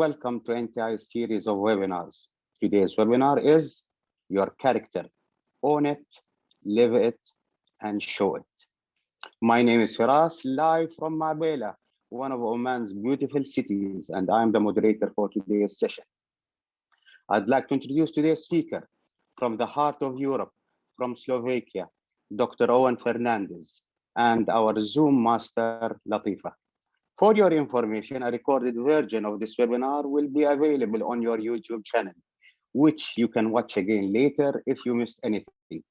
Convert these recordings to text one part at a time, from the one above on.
welcome to NTI series of webinars. Today's webinar is Your Character. Own it, live it, and show it. My name is Firas, live from Marbella, one of Oman's beautiful cities, and I'm the moderator for today's session. I'd like to introduce today's speaker from the heart of Europe, from Slovakia, Dr. Owen Fernandes, and our Zoom master, Latifa. For your information, a recorded version of this webinar will be available on your YouTube channel, which you can watch again later if you missed anything.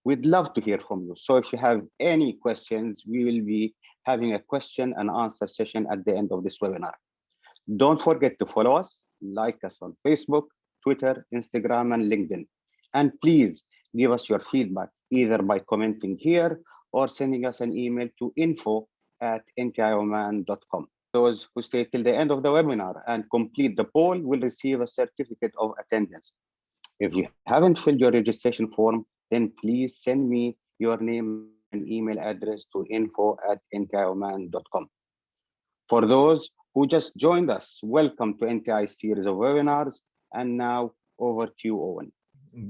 We'd love to hear from you. So if you have any questions, we will be having a question and answer session at the end of this webinar. Don't forget to follow us, like us on Facebook, Twitter, Instagram, and LinkedIn. And please give us your feedback either by commenting here or sending us an email to info@ntioman.com. Those who stay till the end of the webinar and complete the poll will receive a certificate of attendance. If you haven't filled your registration form, then please send me your name and email address to info@ntioman.com. For those who just joined us, welcome to NTI series of webinars. And now over to you, Owen.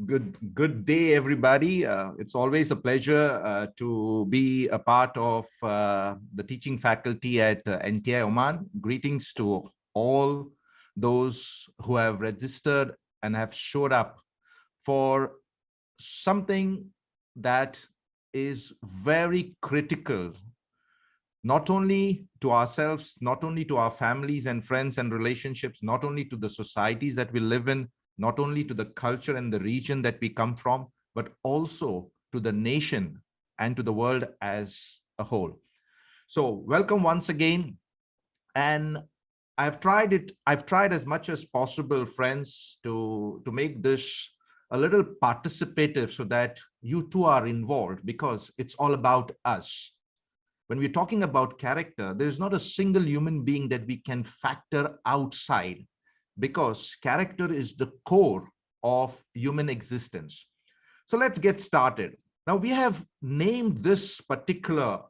Good day, everybody. It's always a pleasure to be a part of the teaching faculty at NTI Oman. Greetings to all those who have registered and have showed up for something that is very critical, not only to ourselves, not only to our families and friends and relationships, not only to the societies that we live in, not only to the culture and the region that we come from, but also to the nation and to the world as a whole. So welcome once again. And I've tried as much as possible, friends, to make this a little participative so that you too are involved, because it's all about us. When we're talking about character, there's not a single human being that we can factor outside, because character is the core of human existence. So let's get started. Now, we have named this particular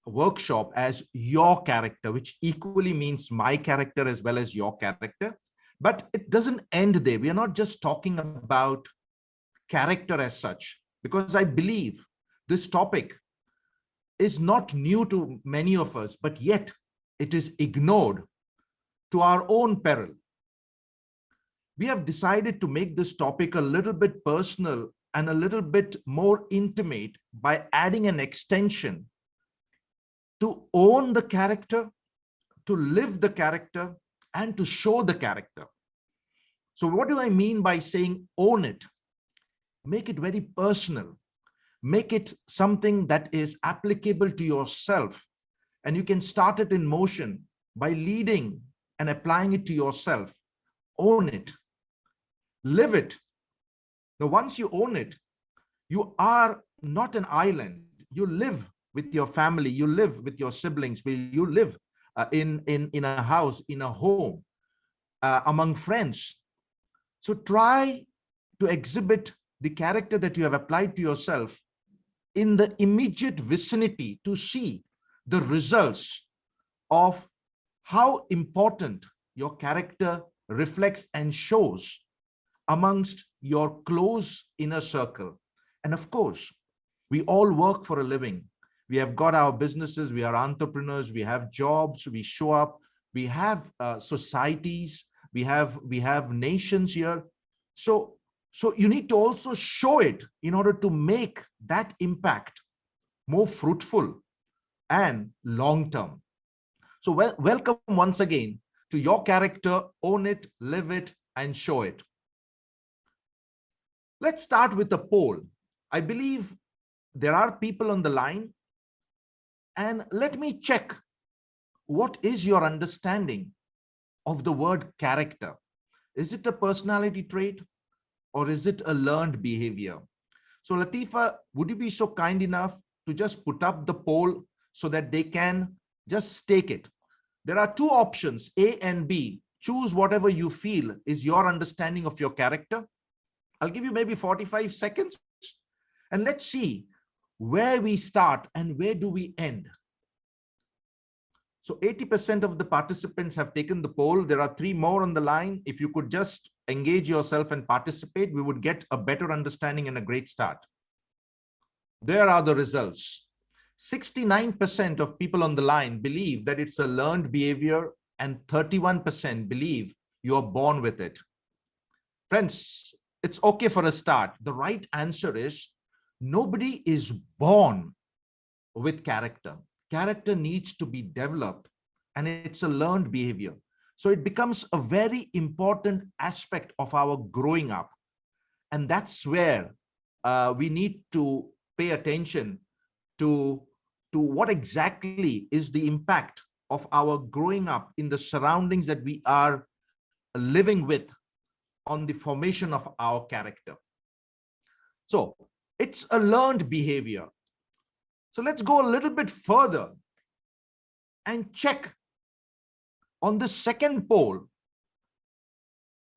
workshop as Your Character, which equally means my character as well as your character. But it doesn't end there. We are not just talking about character as such, because I believe this topic is not new to many of us, but yet it is ignored to our own peril. We have decided to make this topic a little bit personal and a little bit more intimate by adding an extension to own the character, to live the character, and to show the character. So what do I mean by saying own it? Make it very personal. Make it something that is applicable to yourself. And you can start it in motion by leading and applying it to yourself. Own it. Live it. Now, once you own it, you are not an island. You live with your family. You live with your siblings. You live in a house, in a home, among friends. So try to exhibit the character that you have applied to yourself in the immediate vicinity to see the results of how important your character reflects and shows amongst your close inner circle. And of course, we all work for a living. We have got our businesses, we are entrepreneurs, we have jobs, we show up, we have societies, we have nations here. So you need to also show it in order to make that impact more fruitful and long-term. So welcome once again to Your Character. Own it, live it, and show it. Let's start with a poll. I believe there are people on the line, and let me check, what is your understanding of the word character? Is it a personality trait, or is it a learned behavior? So Latifa, would you be so kind enough to just put up the poll so that they can just stake it? There are two options, A and B. Choose whatever you feel is your understanding of your character. I'll give you maybe 45 seconds, and let's see where we start and where do we end. So 80% of the participants have taken the poll. There are 3 more on the line. If you could just engage yourself and participate, we would get a better understanding and a great start. There are the results. 69% of people on the line believe that it's a learned behavior, and 31% believe you're born with it. Friends, it's okay for a start. The right answer is nobody is born with character. Character needs to be developed, and it's a learned behavior. So it becomes a very important aspect of our growing up. And that's where we need to pay attention to what exactly is the impact of our growing up in the surroundings that we are living with on the formation of our character. So it's a learned behavior. So let's go a little bit further and check on the second poll.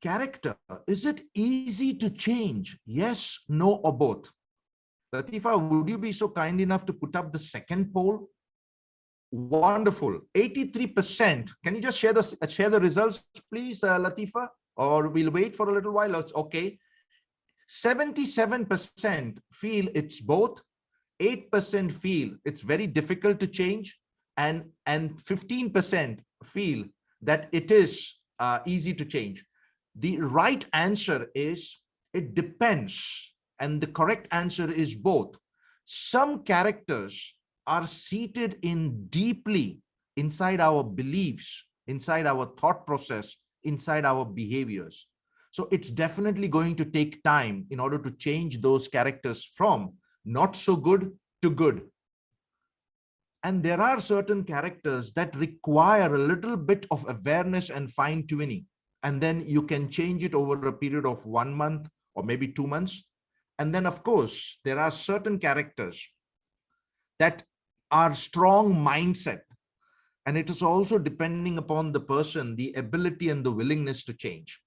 Character, is it easy to change? Yes, no, or both? Latifa, would you be so kind enough to put up the second poll? Wonderful. 83%. Can you just share the results, please, Latifa? Or we'll wait for a little while. It's okay. 77% feel it's both. 8% feel it's very difficult to change, and 15% feel that it is easy to change. The right answer is it depends, and the correct answer is both. Some characters are seated in deeply inside our beliefs, inside our thought process, inside our behaviors. So it's definitely going to take time in order to change those characters from not so good to good. And there are certain characters that require a little bit of awareness and fine-tuning. And then you can change it over a period of 1 month or maybe 2 months. And then, of course, there are certain characters that are strong mindset. And it is also depending upon the person, the ability and the willingness to change.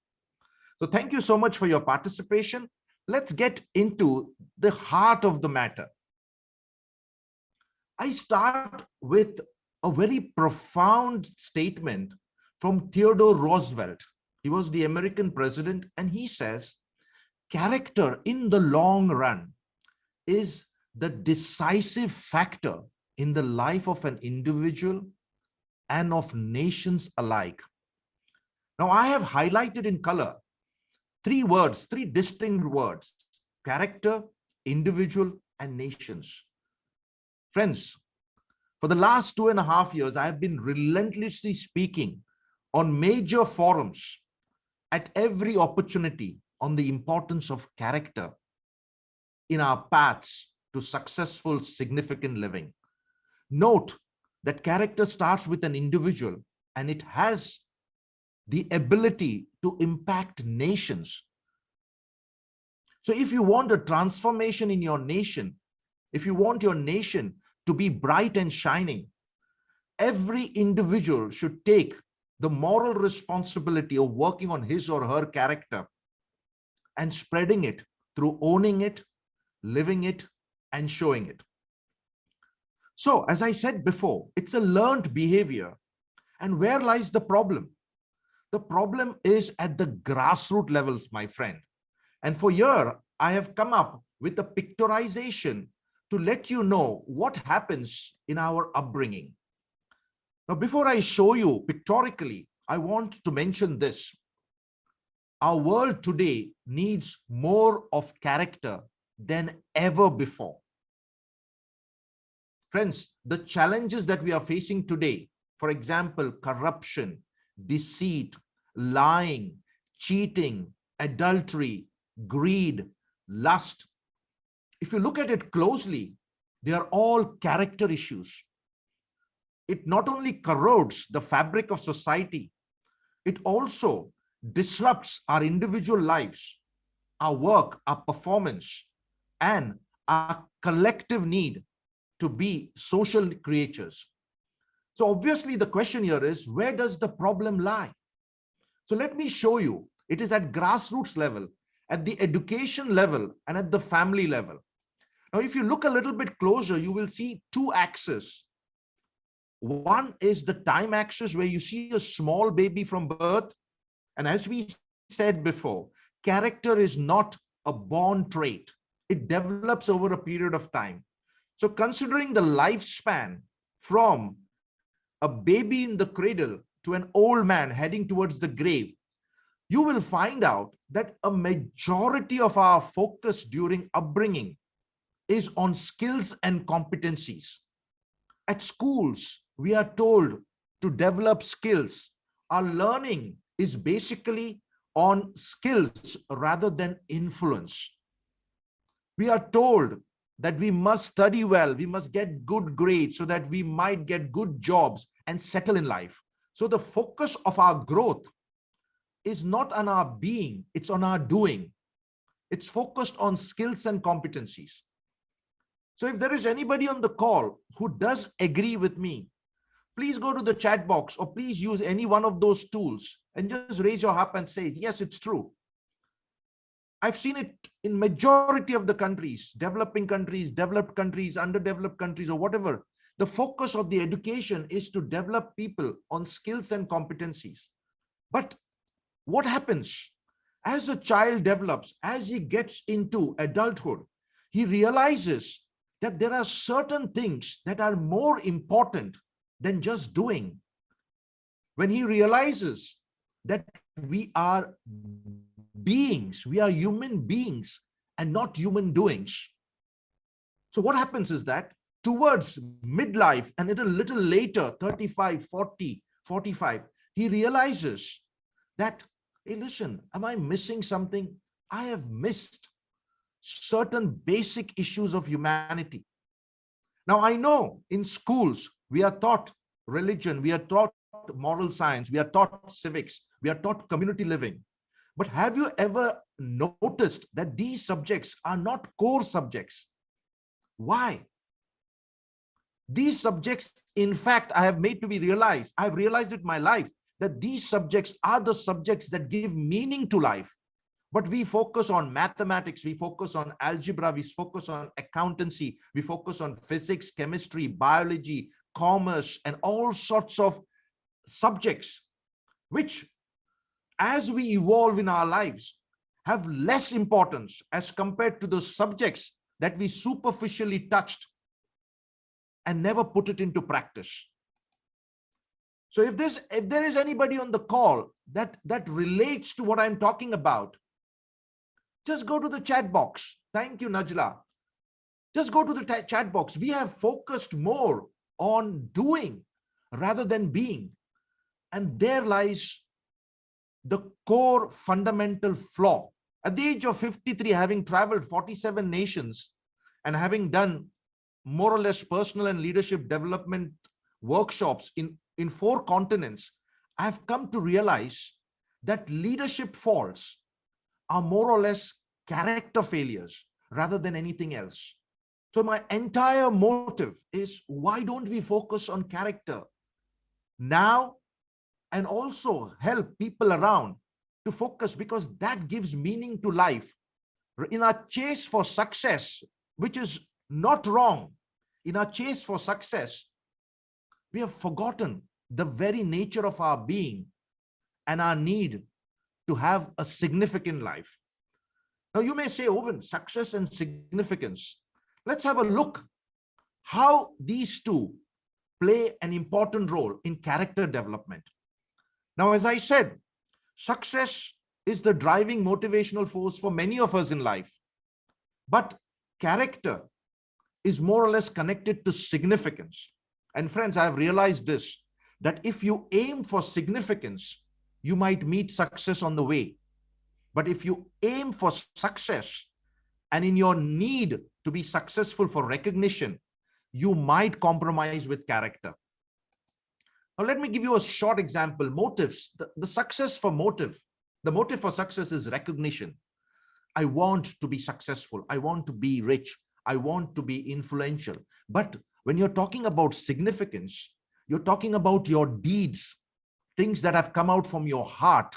So thank you so much for your participation. Let's get into the heart of the matter. I start with a very profound statement from Theodore Roosevelt. He was the American president, and he says, character in the long run is the decisive factor in the life of an individual and of nations alike. Now, I have highlighted in color 3 words, 3 distinct words: character, individual, and nations. Friends, for the last 2.5 years, I have been relentlessly speaking on major forums at every opportunity on the importance of character in our paths to successful, significant living. Note that character starts with an individual, and it has the ability to impact nations. So if you want a transformation in your nation, if you want your nation to be bright and shining, every individual should take the moral responsibility of working on his or her character and spreading it through owning it, living it, and showing it. So, as I said before, it's a learned behavior. And where lies the problem? The problem is at the grassroots levels, my friend. And for here, I have come up with a pictorization to let you know what happens in our upbringing. Now, before I show you pictorially, I want to mention this. Our world today needs more of character than ever before. Friends, the challenges that we are facing today, for example, corruption, deceit, lying, cheating, adultery, greed, lust. If you look at it closely, they are all character issues. It not only corrodes the fabric of society, it also disrupts our individual lives, our work, our performance, and our collective need to be social creatures. So obviously the question here is, where does the problem lie? So let me show you. It is at grassroots level, at the education level, and at the family level. Now, if you look a little bit closer, you will see 2 axes. One is the time axis, where you see a small baby from birth. And as we said before, character is not a born trait. It develops over a period of time. So considering the lifespan from a baby in the cradle to an old man heading towards the grave, you will find out that a majority of our focus during upbringing is on skills and competencies. At schools, we are told to develop skills. Our learning is basically on skills rather than influence. We are told that we must study well, we must get good grades so that we might get good jobs and settle in life. So the focus of our growth is not on our being, it's on our doing. It's focused on skills and competencies. So if there is anybody on the call who does agree with me, please go to the chat box or please use any one of those tools and just raise your hand and say, yes, it's true. I've seen it in majority of the countries, developing countries, developed countries, underdeveloped countries, or whatever. The focus of the education is to develop people on skills and competencies. But what happens as a child develops, as he gets into adulthood, he realizes that there are certain things that are more important than just doing. When he realizes that we are beings, we are human beings and not human doings. So what happens is that towards midlife and a little later, 35, 40, 45, he realizes that, hey, listen, am I missing something? I have missed certain basic issues of humanity. Now, I know in schools, we are taught religion, we are taught moral science, we are taught civics, we are taught community living. But have you ever noticed that these subjects are not core subjects? Why? These subjects, in fact, I have made to be realized, I have realized it in my life, that these subjects are the subjects that give meaning to life. But we focus on mathematics, we focus on algebra, we focus on accountancy, we focus on physics, chemistry, biology, commerce, and all sorts of subjects, which, as we evolve in our lives, have less importance as compared to those subjects that we superficially touched and never put it into practice. So if there is anybody on the call that relates to what I'm talking about, just go to the chat box. Thank you, Najla. Just go to the chat box. We have focused more on doing rather than being. And there lies the core fundamental flaw. At the age of 53, having traveled 47 nations and having done more or less personal and leadership development workshops in 4 continents, I've come to realize that leadership faults are more or less character failures rather than anything else. So my entire motive is, why don't we focus on character now and also help people around to focus, because that gives meaning to life. In our chase for success, which is not wrong, in our chase for success, we have forgotten the very nature of our being and our need to have a significant life. Now you may say, Owen, success and significance. Let's have a look how these two play an important role in character development. Now, as I said, success is the driving motivational force for many of us in life. But character is more or less connected to significance. And friends, I have realized this, that if you aim for significance, you might meet success on the way. But if you aim for success and in your need to be successful for recognition, you might compromise with character. Now, let me give you a short example. Motives, the success for motive, the motive for success is recognition. I want to be successful. I want to be rich. I want to be influential. But when you're talking about significance, you're talking about your deeds, things that have come out from your heart,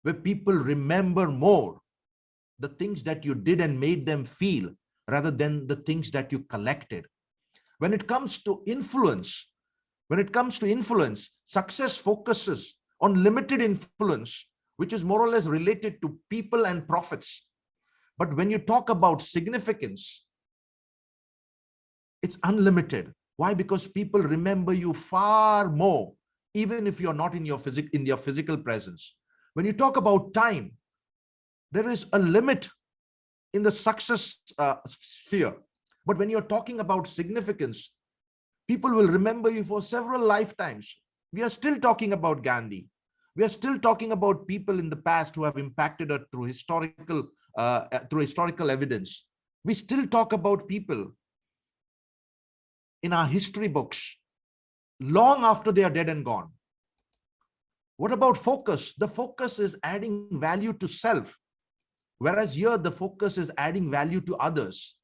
where people remember more the things that you did and made them feel rather than the things that you collected. When it comes to influence, When it comes to influence, success focuses on limited influence, which is more or less related to people and profits. But when you talk about significance, it's unlimited. Why? Because people remember you far more, even if you're not in your physical presence. When you talk about time, there is a limit in the success sphere. But when you're talking about significance, people will remember you for several lifetimes. We are still talking about Gandhi. We are still talking about people in the past who have impacted us through historical evidence. We still talk about people in our history books long after they are dead and gone. What about focus? The focus is adding value to self, whereas here the focus is adding value to others.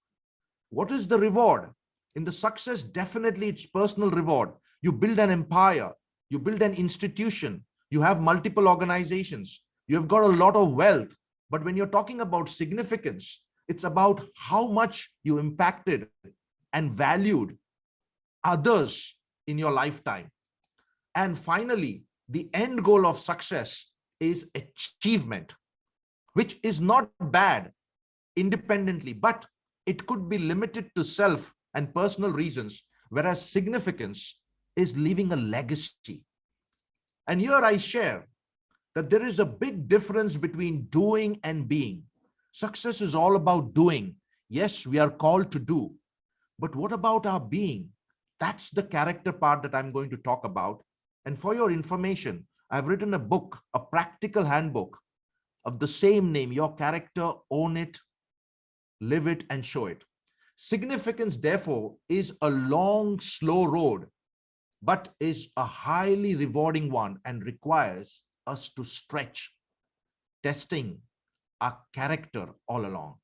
What is the reward? In the success, definitely it's personal reward. You build an empire, you build an institution, you have multiple organizations, you have got a lot of wealth. But when you're talking about significance, it's about how much you impacted and valued others in your lifetime. And finally, the end goal of success is achievement, which is not bad independently, but it could be limited to self and personal reasons, whereas significance is leaving a legacy. And here I share that there is a big difference between doing and being. Success is all about doing. Yes, we are called to do. But what about our being? That's the character part that I'm going to talk about. And for your information, I've written a book, a practical handbook of the same name, Your Character, Own It, Live It, and Show It. Significance, therefore, is a long, slow road, but is a highly rewarding one and requires us to stretch, testing our character all along.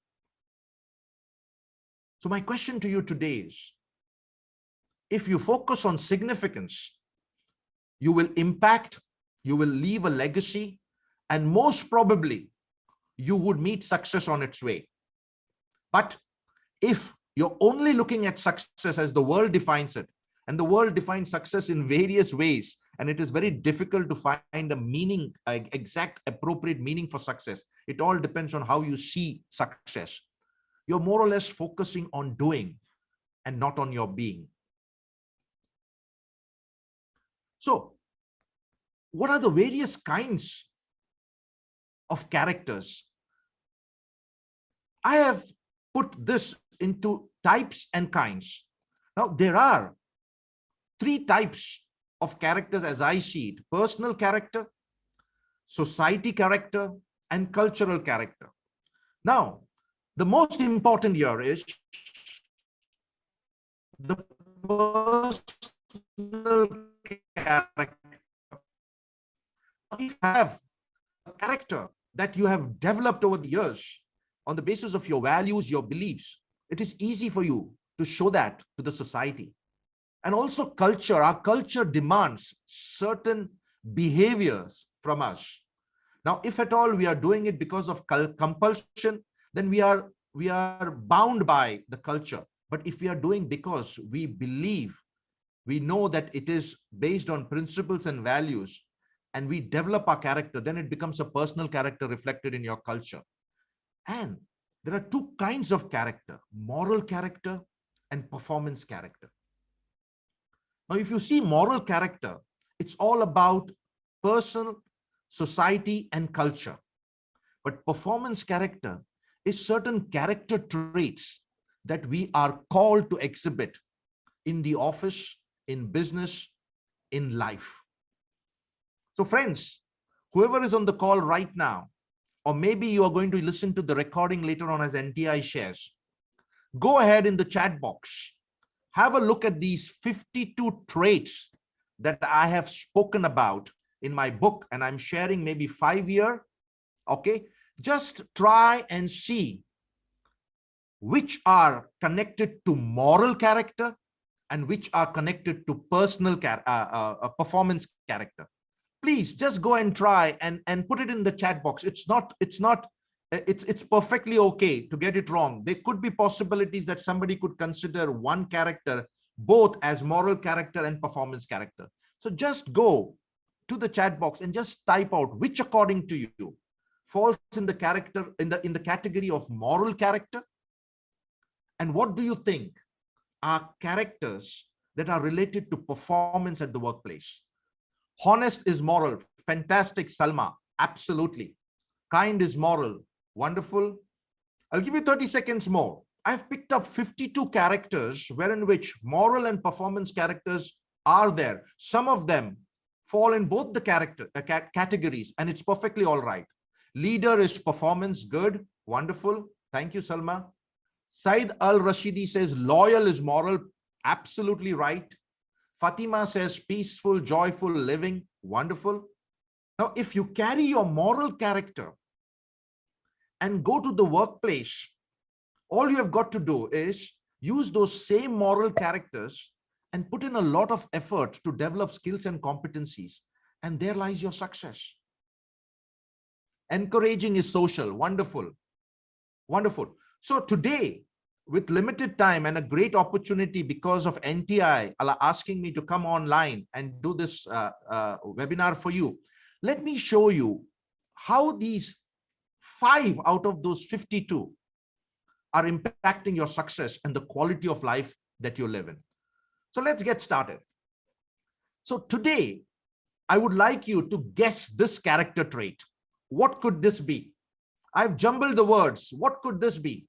So my question to you today is, if you focus on significance, you will impact, you will leave a legacy, and most probably you would meet success on its way. But if you're only looking at success as the world defines it, and the world defines success in various ways, and it is very difficult to find a meaning, exact appropriate meaning for success. It all depends on how you see success. You're more or less focusing on doing and not on your being. So, what are the various kinds of characters? I have put this into types and kinds. Now, there are 3 types of characters as I see it: personal character, society character, and cultural character. Now, the most important here is the personal character. If you have a character that you have developed over the years on the basis of your values, your beliefs, it is easy for you to show that to the society. And also culture. Our culture demands certain behaviors from us. Now, if at all we are doing it because of compulsion, then we are bound by the culture. But if we are doing because we believe, we know that it is based on principles and values, and we develop our character, then it becomes a personal character reflected in your culture. And there are 2 kinds of character: moral character and performance character. Now, if you see moral character, it's all about person, society, and culture. But performance character is certain character traits that we are called to exhibit in the office, in business, in life. So friends, whoever is on the call right now, or maybe you are going to listen to the recording later on as NTI shares, go ahead in the chat box. Have a look at these 52 traits that I have spoken about in my book, and I'm sharing maybe 5 here. Okay, just try and see which are connected to moral character and which are connected to personal performance character. Please just go and try and put it in the chat box. It's perfectly okay to get it wrong. There could be possibilities that somebody could consider one character both as moral character and performance character. So just go to the chat box and just type out which according to you falls in the character in the category of moral character, and what do you think are characters that are related to performance at the workplace. Honest is moral. Fantastic, Salma. Absolutely. Kind is moral. Wonderful. I'll give you 30 seconds more. I've picked up 52 characters wherein which moral and performance characters are there. Some of them fall in both the categories, and it's perfectly all right. Leader is performance. Good. Wonderful. Thank you, Salma. Said Al-Rashidi says loyal is moral. Absolutely right. Fatima says peaceful, joyful living. Wonderful. Now, if you carry your moral character and go to the workplace, all you have got to do is use those same moral characters and put in a lot of effort to develop skills and competencies. And there lies your success. Encouraging is social. Wonderful. Wonderful. So today, with limited time and a great opportunity because of NTI asking me to come online and do this webinar for you, let me show you how these 5 out of those 52 are impacting your success and the quality of life that you live in. So let's get started. So today, I would like you to guess this character trait. What could this be? I've jumbled the words. What could this be?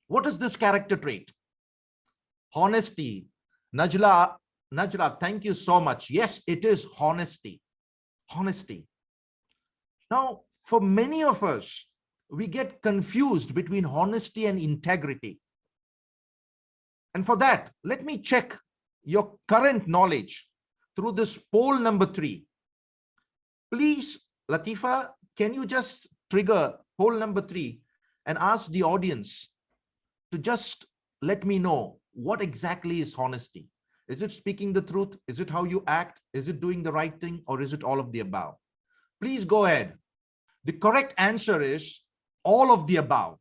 What is this character trait? Honesty. Najla, thank you so much. Yes, it is honesty. Honesty. Now, for many of us, we get confused between honesty and integrity. And for that, let me check your current knowledge through this poll number 3. Please, Latifa, can you just trigger poll number 3 and ask the audience to just let me know what exactly is honesty? Is it speaking the truth? Is it how you act? Is it doing the right thing? Or is it all of the above? Please go ahead. The correct answer is all of the above.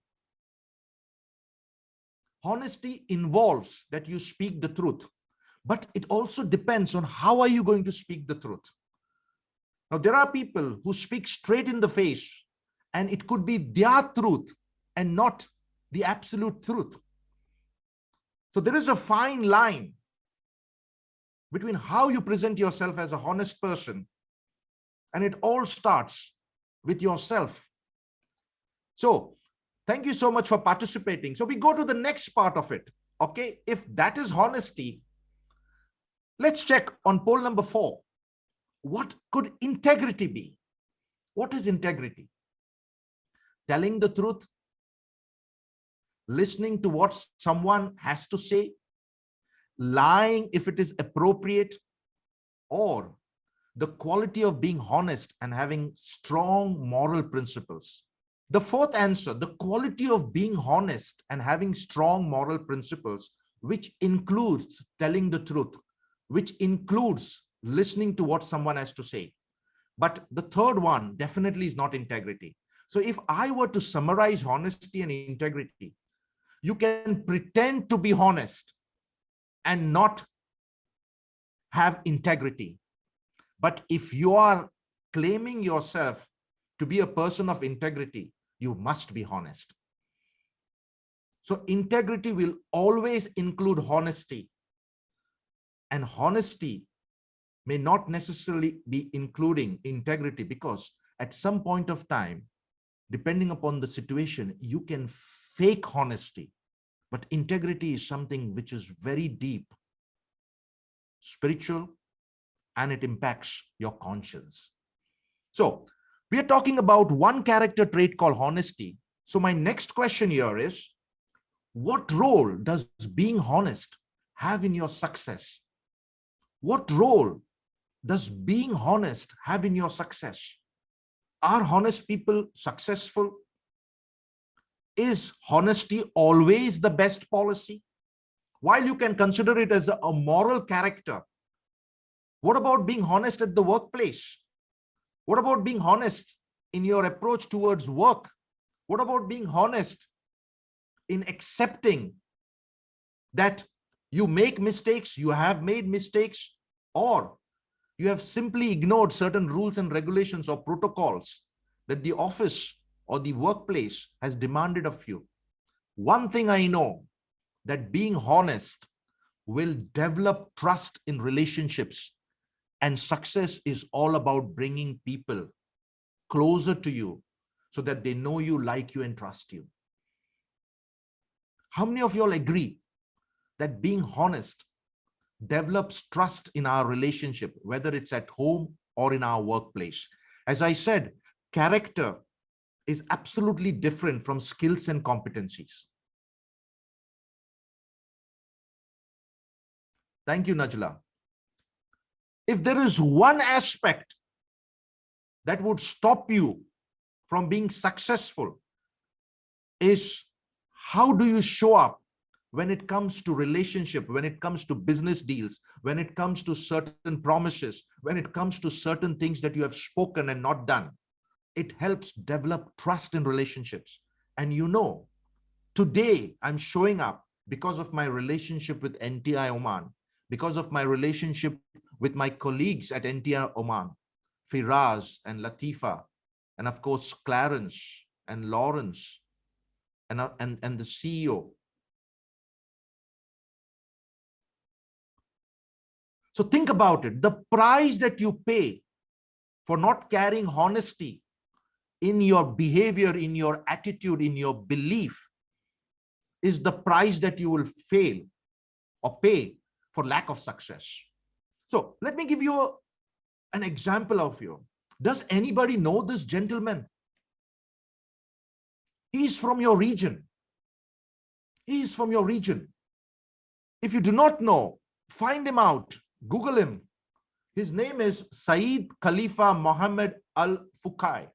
Honesty involves that you speak the truth, but it also depends on how are you going to speak the truth. Now, there are people who speak straight in the face, and it could be their truth and not the absolute truth. So there is a fine line between how you present yourself as a honest person, and it all starts with yourself. So thank you so much for participating. So we go to the next part of it. Okay, if that is honesty, let's check on poll number 4. What could integrity be? What is integrity? Telling the truth, listening to what someone has to say, lying if it is appropriate, or the quality of being honest and having strong moral principles. The fourth answer, the quality of being honest and having strong moral principles, which includes telling the truth, which includes listening to what someone has to say. But the third one definitely is not integrity. So if I were to summarize honesty and integrity, you can pretend to be honest and not have integrity. But if you are claiming yourself to be a person of integrity, you must be honest. So integrity will always include honesty. And honesty may not necessarily be including integrity, because at some point of time, depending upon the situation, you can fake honesty. But integrity is something which is very deep, spiritual, and it impacts your conscience. So we are talking about one character trait called honesty. So my next question here is, what role does being honest have in your success? What role does being honest have in your success? Are honest people successful? Is honesty always the best policy? While you can consider it as a moral character, what about being honest at the workplace? What about being honest in your approach towards work? What about being honest in accepting that You make mistakes, you have made mistakes, or you have simply ignored certain rules and regulations or protocols that the office or the workplace has demanded of you. One thing I know, that being honest will develop trust in relationships, and success is all about bringing people closer to you so that they know you, like you, and trust you. How many of y'all agree that being honest develops trust in our relationship, whether it's at home or in our workplace? As I said, character is absolutely different from skills and competencies. Thank you, Najla. If there is one aspect that would stop you from being successful, is how do you show up when it comes to relationship, when it comes to business deals, when it comes to certain promises, when it comes to certain things that you have spoken and not done. It helps develop trust in relationships. And you know, today I'm showing up because of my relationship with NTI Oman, because of my relationship with my colleagues at NTI Oman, Firaz and Latifa, and of course, Clarence and Lawrence, and the CEO. So think about it. The price that you pay for not carrying honesty in your behavior, in your attitude, in your belief, is the price that you will fail or pay for lack of success. So let me give you an example of you. Does anybody know this gentleman? He's from your region. He's from your region. If you do not know, find him out. Google him. His name is Saeed Khalifa Mohammed Al Fukai.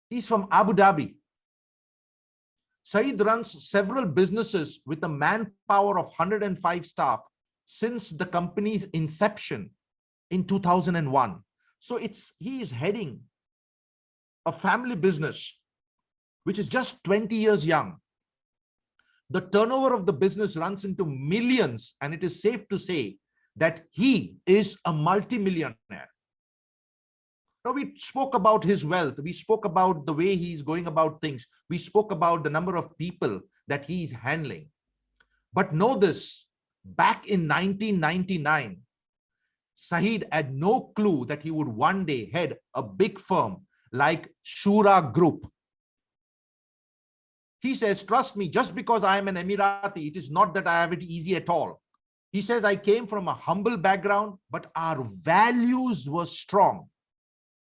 He's from Abu Dhabi. Saeed runs several businesses with a manpower of 105 staff since the company's inception in 2001. So he is heading a family business which is just 20 years young. The turnover of the business runs into millions, and it is safe to say that he is a multimillionaire. Now, we spoke about his wealth. We spoke about the way he's going about things. We spoke about the number of people that he's handling. But know this, back in 1999, Saeed had no clue that he would one day head a big firm like Shura Group. He says, trust me, just because I am an Emirati, it is not that I have it easy at all. He says, I came from a humble background, but our values were strong.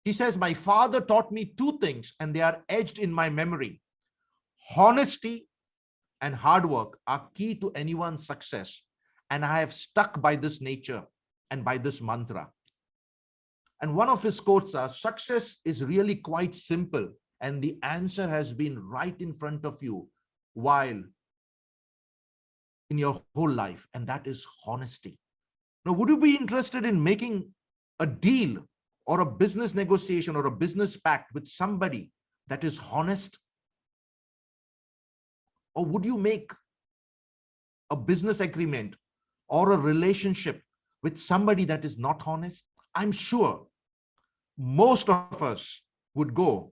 He says, my father taught me two things, and they are etched in my memory. Honesty and hard work are key to anyone's success. And I have stuck by this nature and by this mantra. And one of his quotes are, success is really quite simple, and the answer has been right in front of you while in your whole life, and that is honesty. Now, would you be interested in making a deal or a business negotiation or a business pact with somebody that is honest? Or would you make a business agreement or a relationship with somebody that is not honest? I'm sure most of us would go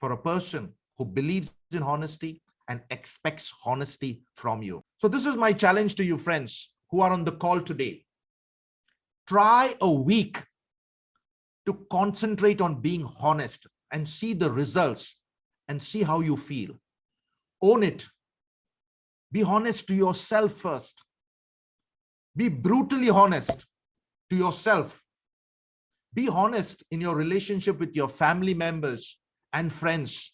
for a person who believes in honesty and expects honesty from you. So this is my challenge to you, friends who are on the call today. Try a week to concentrate on being honest and see the results and see how you feel. Own it. Be honest to yourself first. Be brutally honest to yourself. Be honest in your relationship with your family members and friends,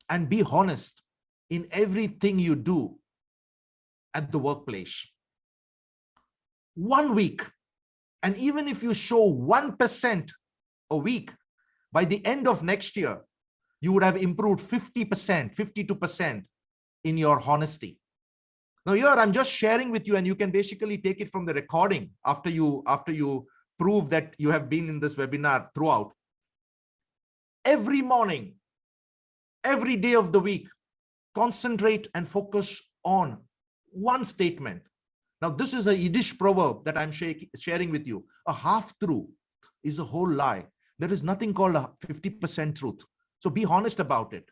and be honest in everything you do at the workplace. 1 week, and even if you show 1% a week, by the end of next year, you would have improved 50%, 52% in your honesty. Now here, I'm just sharing with you, and you can basically take it from the recording after you prove that you have been in this webinar throughout. Every morning, every day of the week, concentrate and focus on one statement. Now, this is a Yiddish proverb that I'm sharing with you. A half-truth is a whole lie. There is nothing called a 50% truth. So be honest about it.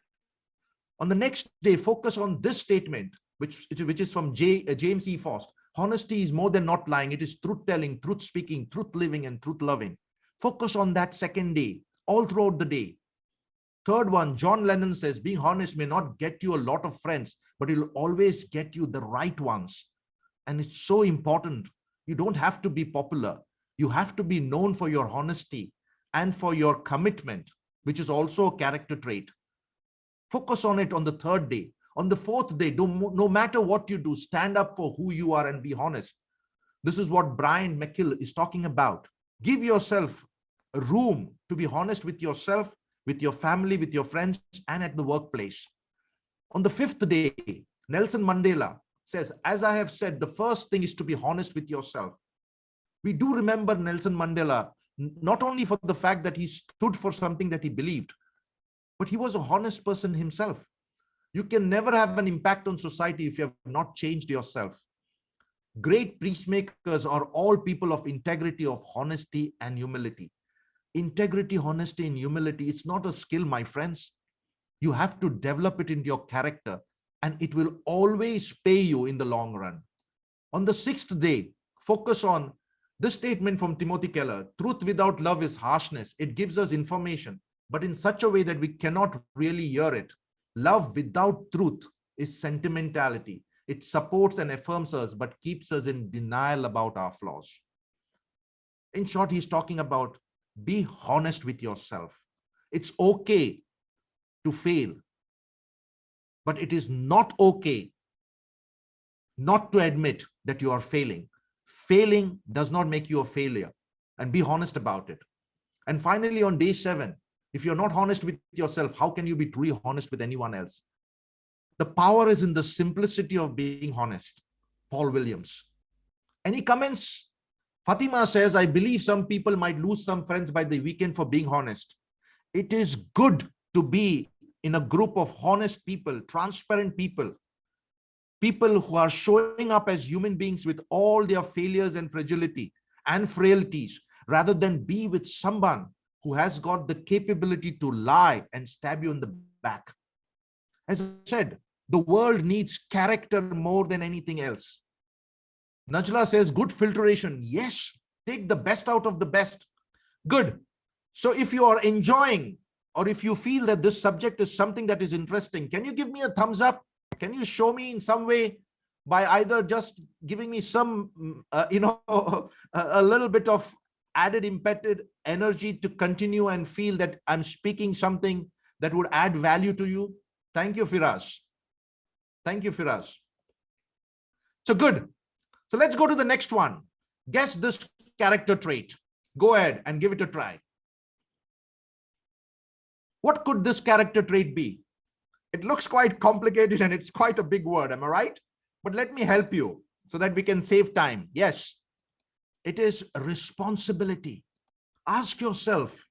On the next day, focus on this statement, which is from James E. Faust. Honesty is more than not lying. It is truth-telling, truth-speaking, truth-living, and truth-loving. Focus on that second day, all throughout the day. Third one, John Lennon says, being honest may not get you a lot of friends, but it'll always get you the right ones. And it's so important. You don't have to be popular. You have to be known for your honesty and for your commitment, which is also a character trait. Focus on it on the third day. On the fourth day, no matter what you do, stand up for who you are and be honest. This is what Brian McKill is talking about. Give yourself a room to be honest with yourself, with your family, with your friends, and at the workplace. On the fifth day, Nelson Mandela says, as I have said, the first thing is to be honest with yourself. We do remember Nelson Mandela, not only for the fact that he stood for something that he believed, but he was a honest person himself. You can never have an impact on society if you have not changed yourself. Great peacemakers are all people of integrity, of honesty and humility. Integrity, honesty, and humility, it's not a skill, my friends. You have to develop it into your character, and it will always pay you in the long run. On the sixth day, focus on this statement from Timothy Keller. Truth without love is harshness. It gives us information, but in such a way that we cannot really hear it. Love without truth is sentimentality. It supports and affirms us, but keeps us in denial about our flaws. In short, he's talking about be honest with yourself. It's okay to fail, but it is not okay not to admit that you are failing. Failing does not make you a failure, and be honest about it. And finally, on day 7, if you're not honest with yourself, how can you be truly honest with anyone else? The power is in the simplicity of being honest. Paul Williams. Any comments? Fatima says, I believe some people might lose some friends by the weekend for being honest. It is good to be in a group of honest people, transparent people, people who are showing up as human beings with all their failures and fragility and frailties, rather than be with someone who has got the capability to lie and stab you in the back. As I said, the world needs character more than anything else. Najla says, good filtration. Yes, take the best out of the best. Good. So if you are enjoying, or if you feel that this subject is something that is interesting, can you give me a thumbs up? Can you show me in some way by either just giving me some, a little bit of added impeted energy to continue and feel that I'm speaking something that would add value to you? Thank you, Firas. Thank you, Firas. So good. So let's go to the next one. Guess this character trait. Go ahead and give it a try. What could this character trait be? It looks quite complicated and it's quite a big word, am I right? But let me help you so that we can save time. Yes, it is responsibility. Ask yourself.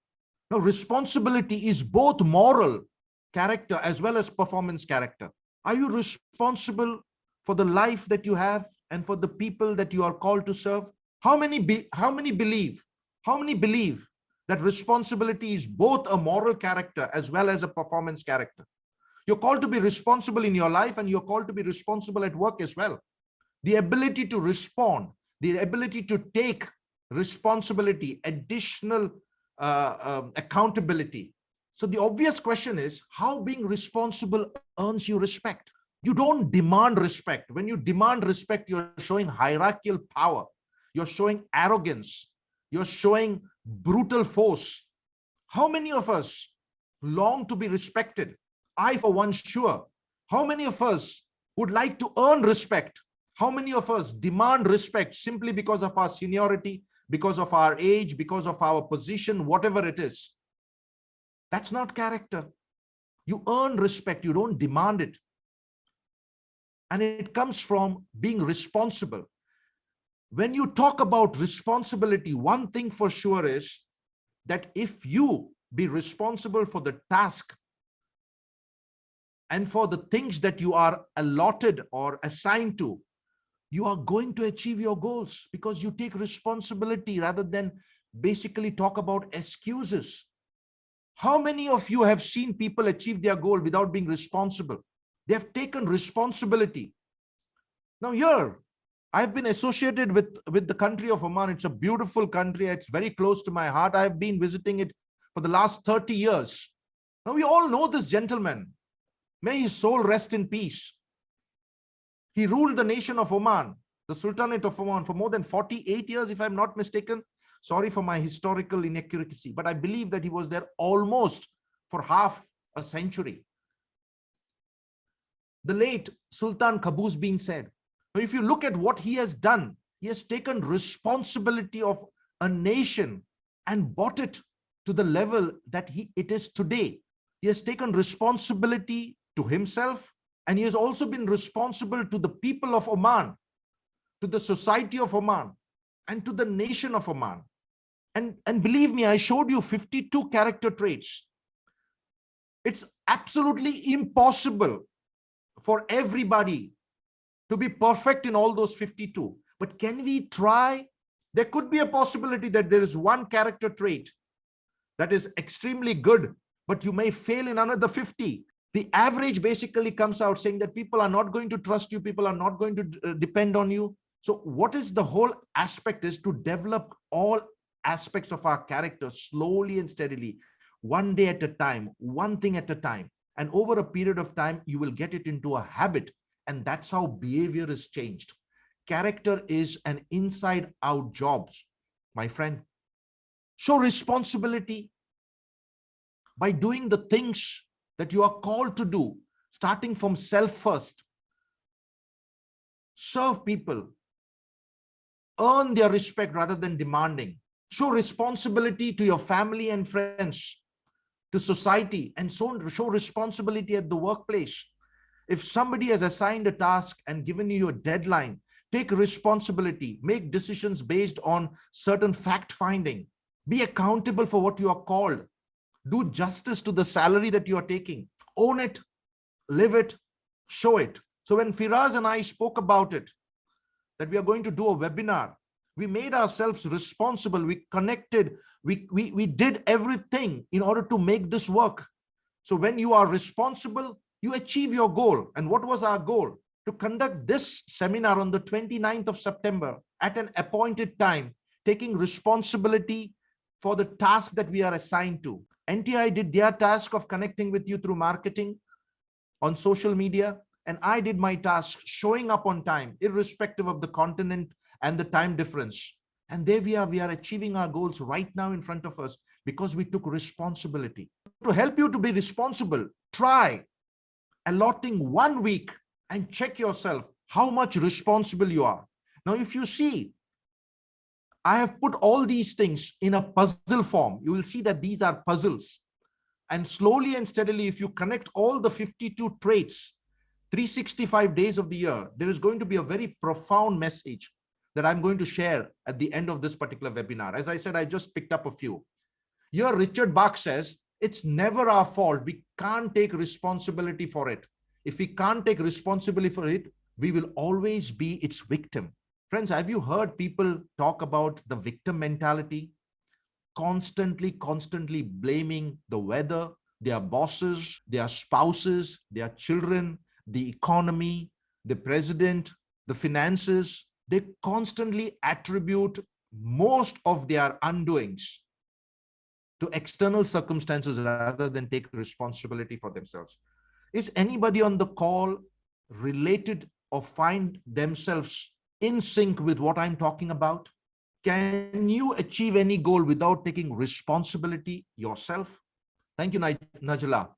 Now, responsibility is both moral character as well as performance character. Are you responsible for the life that you have and for the people that you are called to serve? How many believe that responsibility is both a moral character as well as a performance character? You're called to be responsible in your life, and you're called to be responsible at work as well. The ability to respond, the ability to take responsibility, additional accountability. So the obvious question is, how being responsible earns you respect? You don't demand respect. When you demand respect, you're showing hierarchical power. You're showing arrogance. You're showing brutal force. How many of us long to be respected? I, for one, sure. How many of us would like to earn respect? How many of us demand respect simply because of our seniority, because of our age, because of our position, whatever it is? That's not character. You earn respect, you don't demand it. And it comes from being responsible. When you talk about responsibility, one thing for sure is that if you be responsible for the task and for the things that you are allotted or assigned to, you are going to achieve your goals because you take responsibility rather than basically talk about excuses. How many of you have seen people achieve their goal without being responsible? They have taken responsibility. Now here, I've been associated with the country of Oman. It's a beautiful country. It's very close to my heart. I've been visiting it for the last 30 years. Now we all know this gentleman. May his soul rest in peace. He ruled the nation of Oman, the Sultanate of Oman, for more than 48 years, if I'm not mistaken. Sorry for my historical inaccuracy, but I believe that he was there almost for half a century. The late Sultan Qaboos being said, if you look at what he has done, he has taken responsibility of a nation and brought it to the level that it is today. He has taken responsibility to himself, and he has also been responsible to the people of Oman, to the society of Oman, and to the nation of Oman. And believe me, I showed you 52 character traits. It's absolutely impossible for everybody to be perfect in all those 52. But can we try? There could be a possibility that there is one character trait that is extremely good, but you may fail in another 50. The average basically comes out saying that people are not going to trust you, people are not going to depend on you. So what is the whole aspect is to develop all aspects of our character slowly and steadily, one day at a time, one thing at a time. And over a period of time, you will get it into a habit. And that's how behavior is changed. Character is an inside out job, my friend. Show responsibility by doing the things that you are called to do, starting from self first. Serve people. Earn their respect rather than demanding. Show responsibility to your family and friends, to society, and so show responsibility at the workplace. If somebody has assigned a task and given you a deadline, take responsibility, make decisions based on certain fact finding, be accountable for what you are called, do justice to the salary that you are taking, own it, live it, show it. So when Firaz and I spoke about it, that we are going to do a webinar, we made ourselves responsible, we connected, we did everything in order to make this work. So when you are responsible, you achieve your goal. And what was our goal? To conduct this seminar on the 29th of September at an appointed time, taking responsibility for the task that we are assigned to. NTI did their task of connecting with you through marketing on social media, and I did my task showing up on time, irrespective of the continent and the time difference. And there we are achieving our goals right now in front of us because we took responsibility. To help you to be responsible, try allotting 1 week and check yourself how much responsible you are. Now, if you see, I have put all these things in a puzzle form. You will see that these are puzzles. And slowly and steadily, if you connect all the 52 traits, 365 days of the year, there is going to be a very profound message that I'm going to share at the end of this particular webinar. As I said, I just picked up a few. Here, Richard Bach says, it's never our fault. We can't take responsibility for it. If we can't take responsibility for it, we will always be its victim. Friends, have you heard people talk about the victim mentality? Constantly blaming the weather, their bosses, their spouses, their children, the economy, the president, the finances. They constantly attribute most of their undoings to external circumstances rather than take responsibility for themselves. Is anybody on the call related or find themselves in sync with what I'm talking about? Can you achieve any goal without taking responsibility yourself? Thank you, Najla.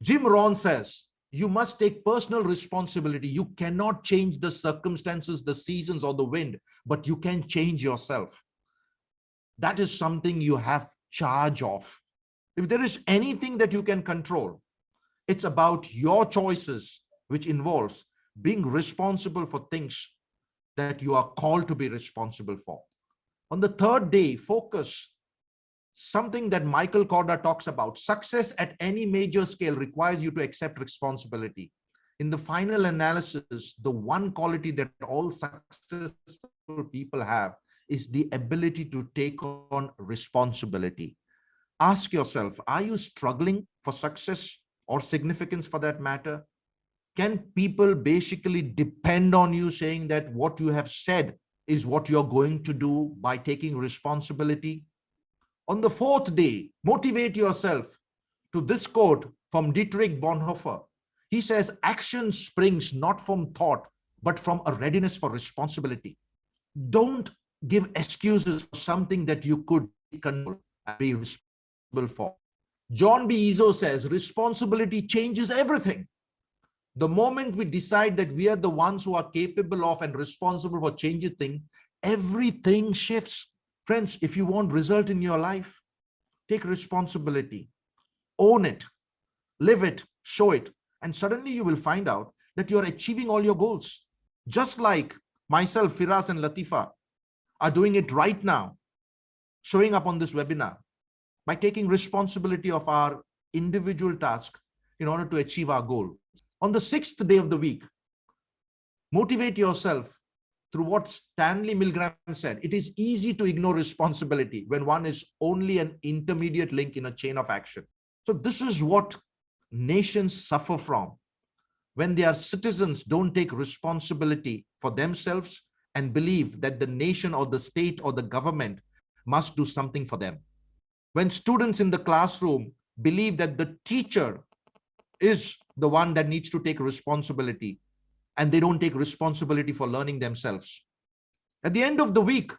Jim Rohn says, you must take personal responsibility. You cannot change the circumstances, the seasons, or the wind, but you can change yourself. That is something you have charge of. If there is anything that you can control, it's about your choices, which involves being responsible for things that you are called to be responsible for. On the third day, focus. Something that Michael Korda talks about. Success at any major scale requires you to accept responsibility. in the final analysis, the one quality that all successful people have is the ability to take on responsibility. Ask yourself, are you struggling for success or significance for that matter? Can people basically depend on you saying that what you have said is what you're going to do by taking responsibility? On the fourth day, motivate yourself to this quote from Dietrich Bonhoeffer. He says, action springs not from thought, but from a readiness for responsibility. Don't give excuses for something that you could control and be responsible for. John B. Izzo says, responsibility changes everything. The moment we decide that we are the ones who are capable of and responsible for changing things, everything shifts. Friends, if you want result in your life, take responsibility, own it, live it, show it, and suddenly you will find out that you're achieving all your goals. Just like myself, Firas and Latifa are doing it right now, showing up on this webinar by taking responsibility of our individual task in order to achieve our goal. On the sixth day of the week, motivate yourself through what Stanley Milgram said. It is easy to ignore responsibility when one is only an intermediate link in a chain of action. So this is what nations suffer from when their citizens don't take responsibility for themselves and believe that the nation or the state or the government must do something for them. When students in the classroom believe that the teacher is the one that needs to take responsibility and they don't take responsibility for learning themselves. At the end of the week,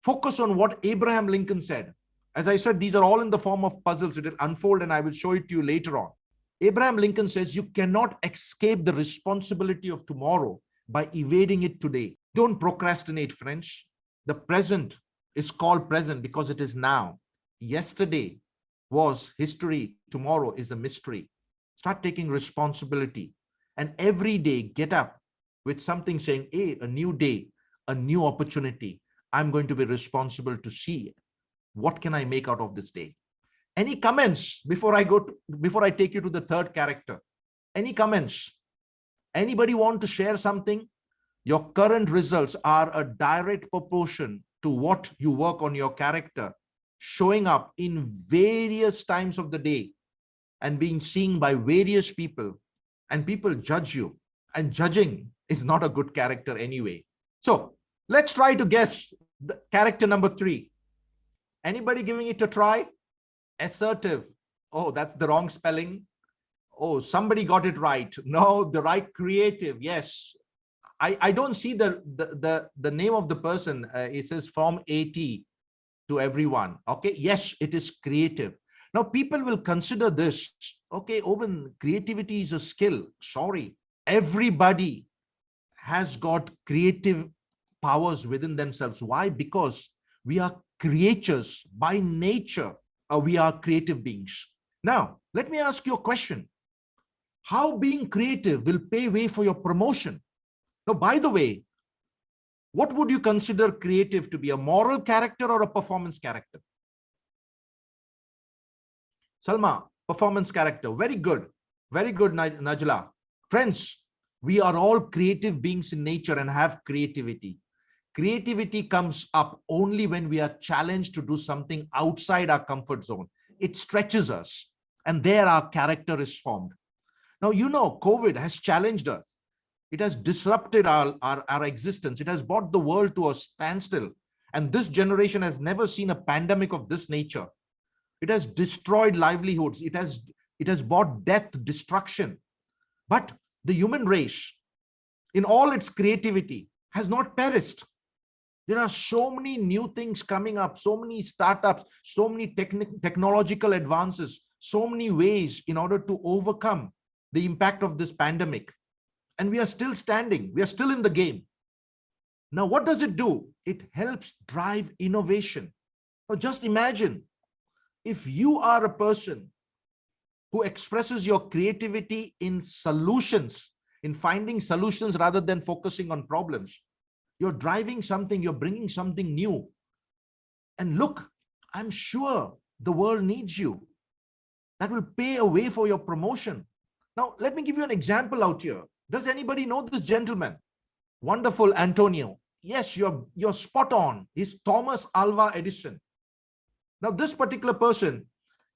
focus on what Abraham Lincoln said. As I said, these are all in the form of puzzles. It will unfold and I will show it to you later on. Abraham Lincoln says, you cannot escape the responsibility of tomorrow by evading it today. Don't procrastinate, friends. The present is called present because it is now. Yesterday was history. Tomorrow is a mystery. Start taking responsibility. And every day, get up with something saying, hey, a new day, a new opportunity. I'm going to be responsible to see what can I make out of this day. Any comments before I take you to the third character? Any comments? Anybody want to share something? Your current results are a direct proportion to what you work on your character, showing up in various times of the day and being seen by various people, and people judge you, and judging is not a good character anyway. So let's try to guess the character number 3. Anybody giving it a try? Assertive. Oh, that's the wrong spelling. Oh, somebody got it right. No, the right. Creative. Yes. I don't see the name of the person. It says from AT to everyone. Okay. Yes, it is creative. Now people will consider this. Okay, Owen, creativity is a skill. Sorry. Everybody has got creative powers within themselves. Why? Because we are creatures by nature. We are creative beings. Now, let me ask you a question. How being creative will pave way for your promotion? Now, by the way, what would you consider creative to be, a moral character or a performance character? Salma, performance character. Very good. Very good, Najla. Friends, we are all creative beings in nature and have creativity. Creativity comes up only when we are challenged to do something outside our comfort zone. It stretches us, and there our character is formed. Now, you know, COVID has challenged us. It has disrupted our existence. It has brought the world to a standstill. And this generation has never seen a pandemic of this nature. It has destroyed livelihoods. It has brought death, destruction. But the human race, in all its creativity, has not perished. There are so many new things coming up, so many startups, so many technological advances, so many ways in order to overcome the impact of this pandemic. And we are still standing. We are still in the game. Now, what does it do? It helps drive innovation. Now, just imagine if you are a person who expresses your creativity in solutions, in finding solutions rather than focusing on problems. You're driving something, you're bringing something new. And look, I'm sure the world needs you. That will pay a way for your promotion. Now, let me give you an example out here. Does anybody know this gentleman? Wonderful, Antonio. Yes, you're spot on. He's Thomas Alva Edison. Now, this particular person,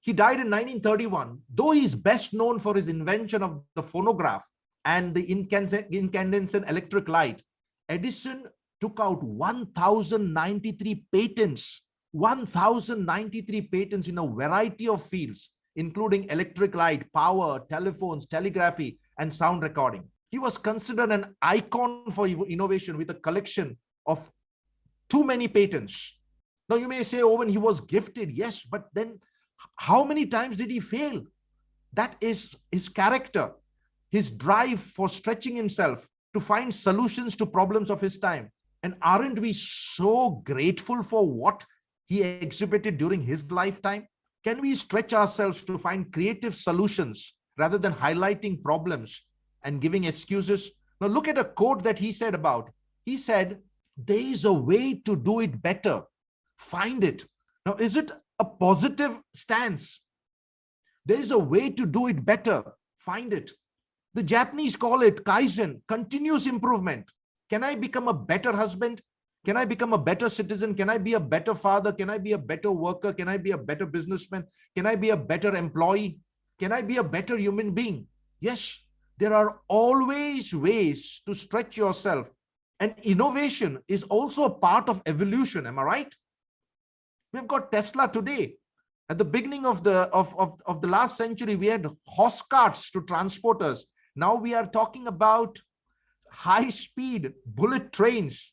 he died in 1931. Though he's best known for his invention of the phonograph and the incandescent electric light, Edison took out 1,093 patents, 1,093 patents in a variety of fields, including electric light, power, telephones, telegraphy, and sound recording. He was considered an icon for innovation with a collection of too many patents. Now, you may say, Owen, he was gifted. Yes, but then how many times did he fail? That is his character, his drive for stretching himself to find solutions to problems of his time. And aren't we so grateful for what he exhibited during his lifetime? Can we stretch ourselves to find creative solutions rather than highlighting problems and giving excuses? Now, look at a quote that he said about. He said, there is a way to do it better. Find it. Now, is it a positive stance? There is a way to do it better. Find it. The Japanese call it kaizen, continuous improvement. Can I become a better husband? Can I become a better citizen? Can I be a better father? Can I be a better worker? Can I be a better businessman? Can I be a better employee? Can I be a better human being? Yes, there are always ways to stretch yourself. And innovation is also a part of evolution. Am I right? We've got Tesla today. At the beginning of the last century, we had horse carts to transport us. Now we are talking about high-speed bullet trains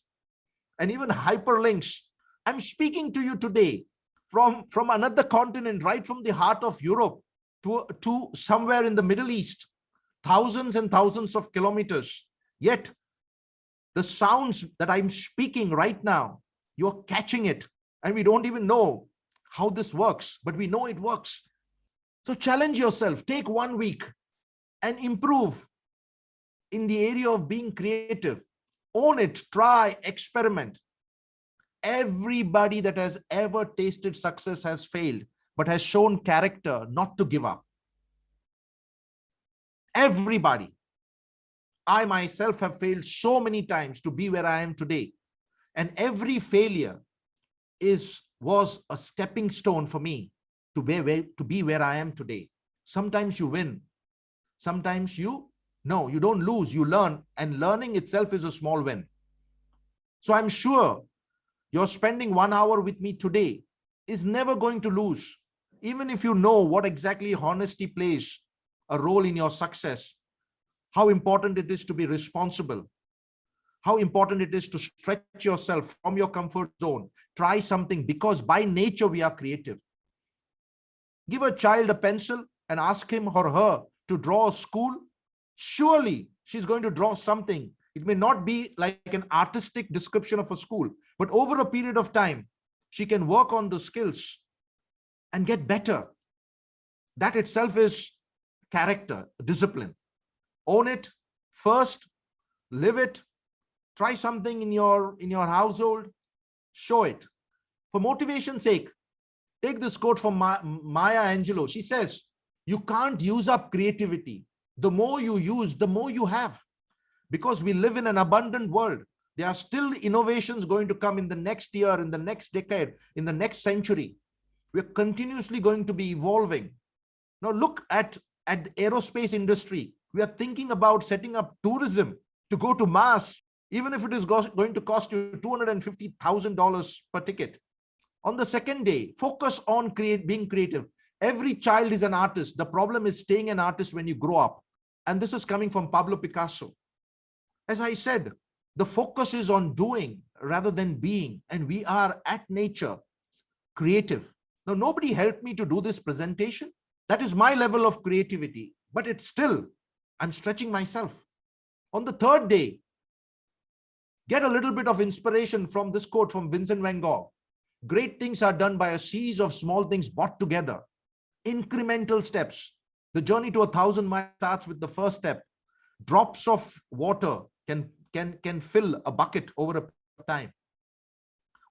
and even hyperlinks. I'm speaking to you today from another continent, right from the heart of Europe to somewhere in the Middle East, thousands and thousands of kilometers. Yet the sounds that I'm speaking right now, you're catching it. And we don't even know how this works, but we know it works. So challenge yourself, take 1 week and improve in the area of being creative. Own it, try, experiment. Everybody that has ever tasted success has failed, but has shown character not to give up. Everybody. I myself have failed so many times to be where I am today. And every failure was a stepping stone for me to be where I am today. Sometimes you win. Sometimes you don't lose, you learn, and learning itself is a small win. So I'm sure you're spending 1 hour with me today is never going to lose, even if you know what exactly honesty plays a role in your success, how important it is to be responsible, how important it is to stretch yourself from your comfort zone, try something, because by nature we are creative. Give a child a pencil and ask him or her to draw a school. Surely she's going to draw something. It may not be like an artistic description of a school, but over a period of time, she can work on the skills and get better. That itself is character, discipline. Own it first, live it, try something in your household, show it. For motivation's sake, take this quote from Maya Angelou. She says, you can't use up creativity. The more you use, the more you have. Because we live in an abundant world. There are still innovations going to come in the next year, in the next decade, in the next century. We're continuously going to be evolving. Now look at the aerospace industry. We are thinking about setting up tourism to go to Mars, even if it is going to cost you $250,000 per ticket. On the second day, focus on being creative. Every child is an artist. The problem is staying an artist when you grow up. And this is coming from Pablo Picasso. As I said, the focus is on doing rather than being. And we are at nature creative. Now, nobody helped me to do this presentation. That is my level of creativity. But it's still, I'm stretching myself. On the third day, get a little bit of inspiration from this quote from Vincent van Gogh. Great things are done by a series of small things brought together. Incremental steps. The journey to 1,000 miles starts with the first step. Drops of water can fill a bucket over a time.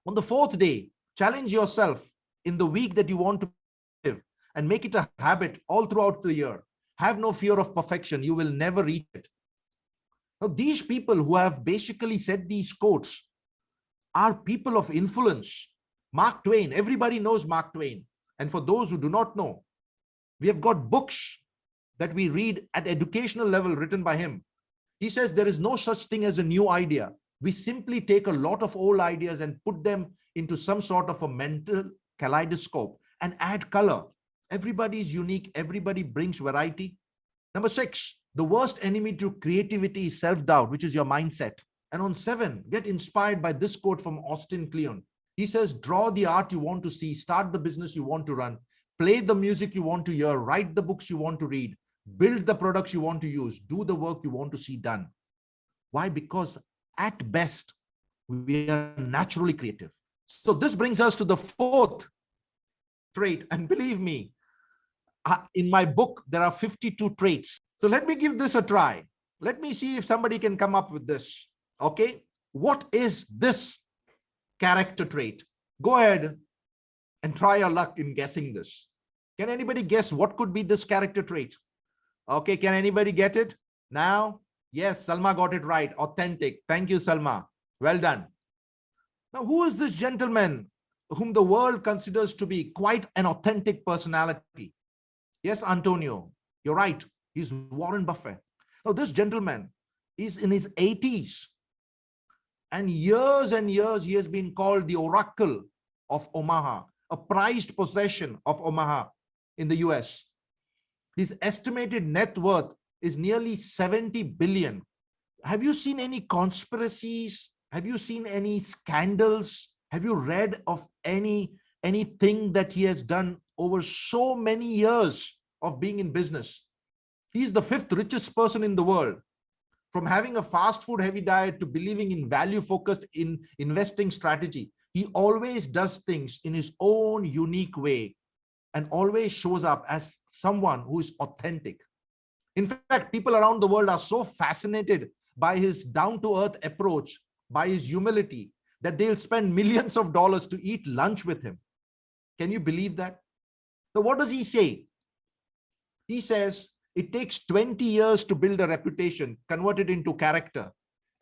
On the fourth day, challenge yourself in the week that you want to live and make it a habit all throughout the year. Have no fear of perfection. You will never reach it. Now, these people who have basically said these quotes are people of influence. Mark Twain, everybody knows Mark Twain. And for those who do not know, we have got books that we read at educational level written by him. He says there is no such thing as a new idea. We simply take a lot of old ideas and put them into some sort of a mental kaleidoscope and add color. Everybody is unique. Everybody brings variety. Number 6, the worst enemy to creativity is self-doubt, which is your mindset. And on 7, get inspired by this quote from Austin Kleon. He says, draw the art you want to see, start the business you want to run, play the music you want to hear, write the books you want to read, build the products you want to use, do the work you want to see done. Why? Because at best, we are naturally creative. So this brings us to the 4th trait. And believe me, in my book, there are 52 traits. So let me give this a try. Let me see if somebody can come up with this. Okay. What is this character trait? Go ahead and try your luck in guessing this. Can anybody guess what could be this character trait? Okay. Can anybody get it now? Yes, Salma got it right. Authentic. Thank you, Salma. Well done. Now, who is this gentleman whom the world considers to be quite an authentic personality? Yes, Antonio, you're right. He's Warren Buffett. Now, this gentleman is in his 80s. And years he has been called the Oracle of Omaha, a prized possession of Omaha in the US. His estimated net worth is nearly 70 billion. Have you seen any conspiracies? Have you seen any scandals? Have you read of anything that he has done over so many years of being in business? He's the 5th richest person in the world. From having a fast food heavy diet to believing in value focused in investing strategy, he always does things in his own unique way and always shows up as someone who is authentic. In fact, people around the world are so fascinated by his down-to-earth approach, by his humility, that they'll spend millions of dollars to eat lunch with him. Can you believe that? So what does he say? He says, it takes 20 years to build a reputation, convert it into character,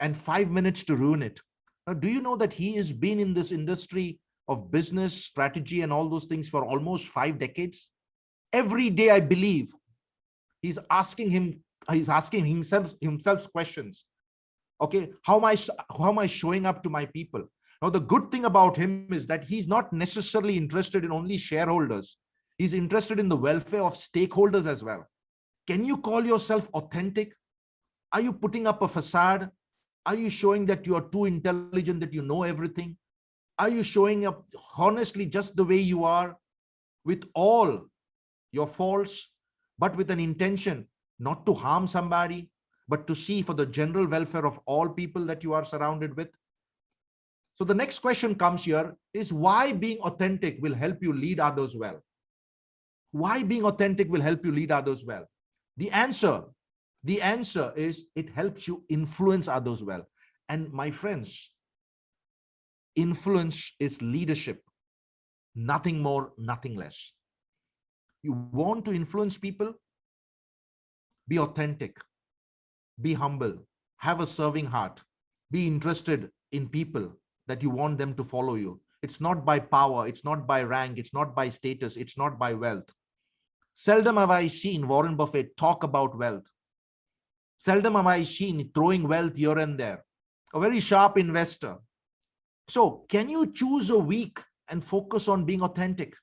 and 5 minutes to ruin it. Now, do you know that he has been in this industry of business, strategy, and all those things for almost 5 decades? Every day, I believe, he's asking himself questions. Okay, how am I showing up to my people? Now, the good thing about him is that he's not necessarily interested in only shareholders. He's interested in the welfare of stakeholders as well. Can you call yourself authentic? Are you putting up a facade? Are you showing that you are too intelligent, that you know everything? Are you showing up honestly just the way you are, with all your faults, but with an intention not to harm somebody, but to see for the general welfare of all people that you are surrounded with? So the next question comes here is, why being authentic will help you lead others well? Why being authentic will help you lead others well? The answer is it helps you influence others well. And my friends, influence is leadership. Nothing more, nothing less. You want to influence people? Be authentic. Be humble. Have a serving heart. Be interested in people that you want them to follow you. It's not by power. It's not by rank. It's not by status. It's not by wealth. Seldom have I seen Warren Buffett talk about wealth. Seldom have I seen throwing wealth here and there. A very sharp investor. So can you choose a week and focus on being authentic?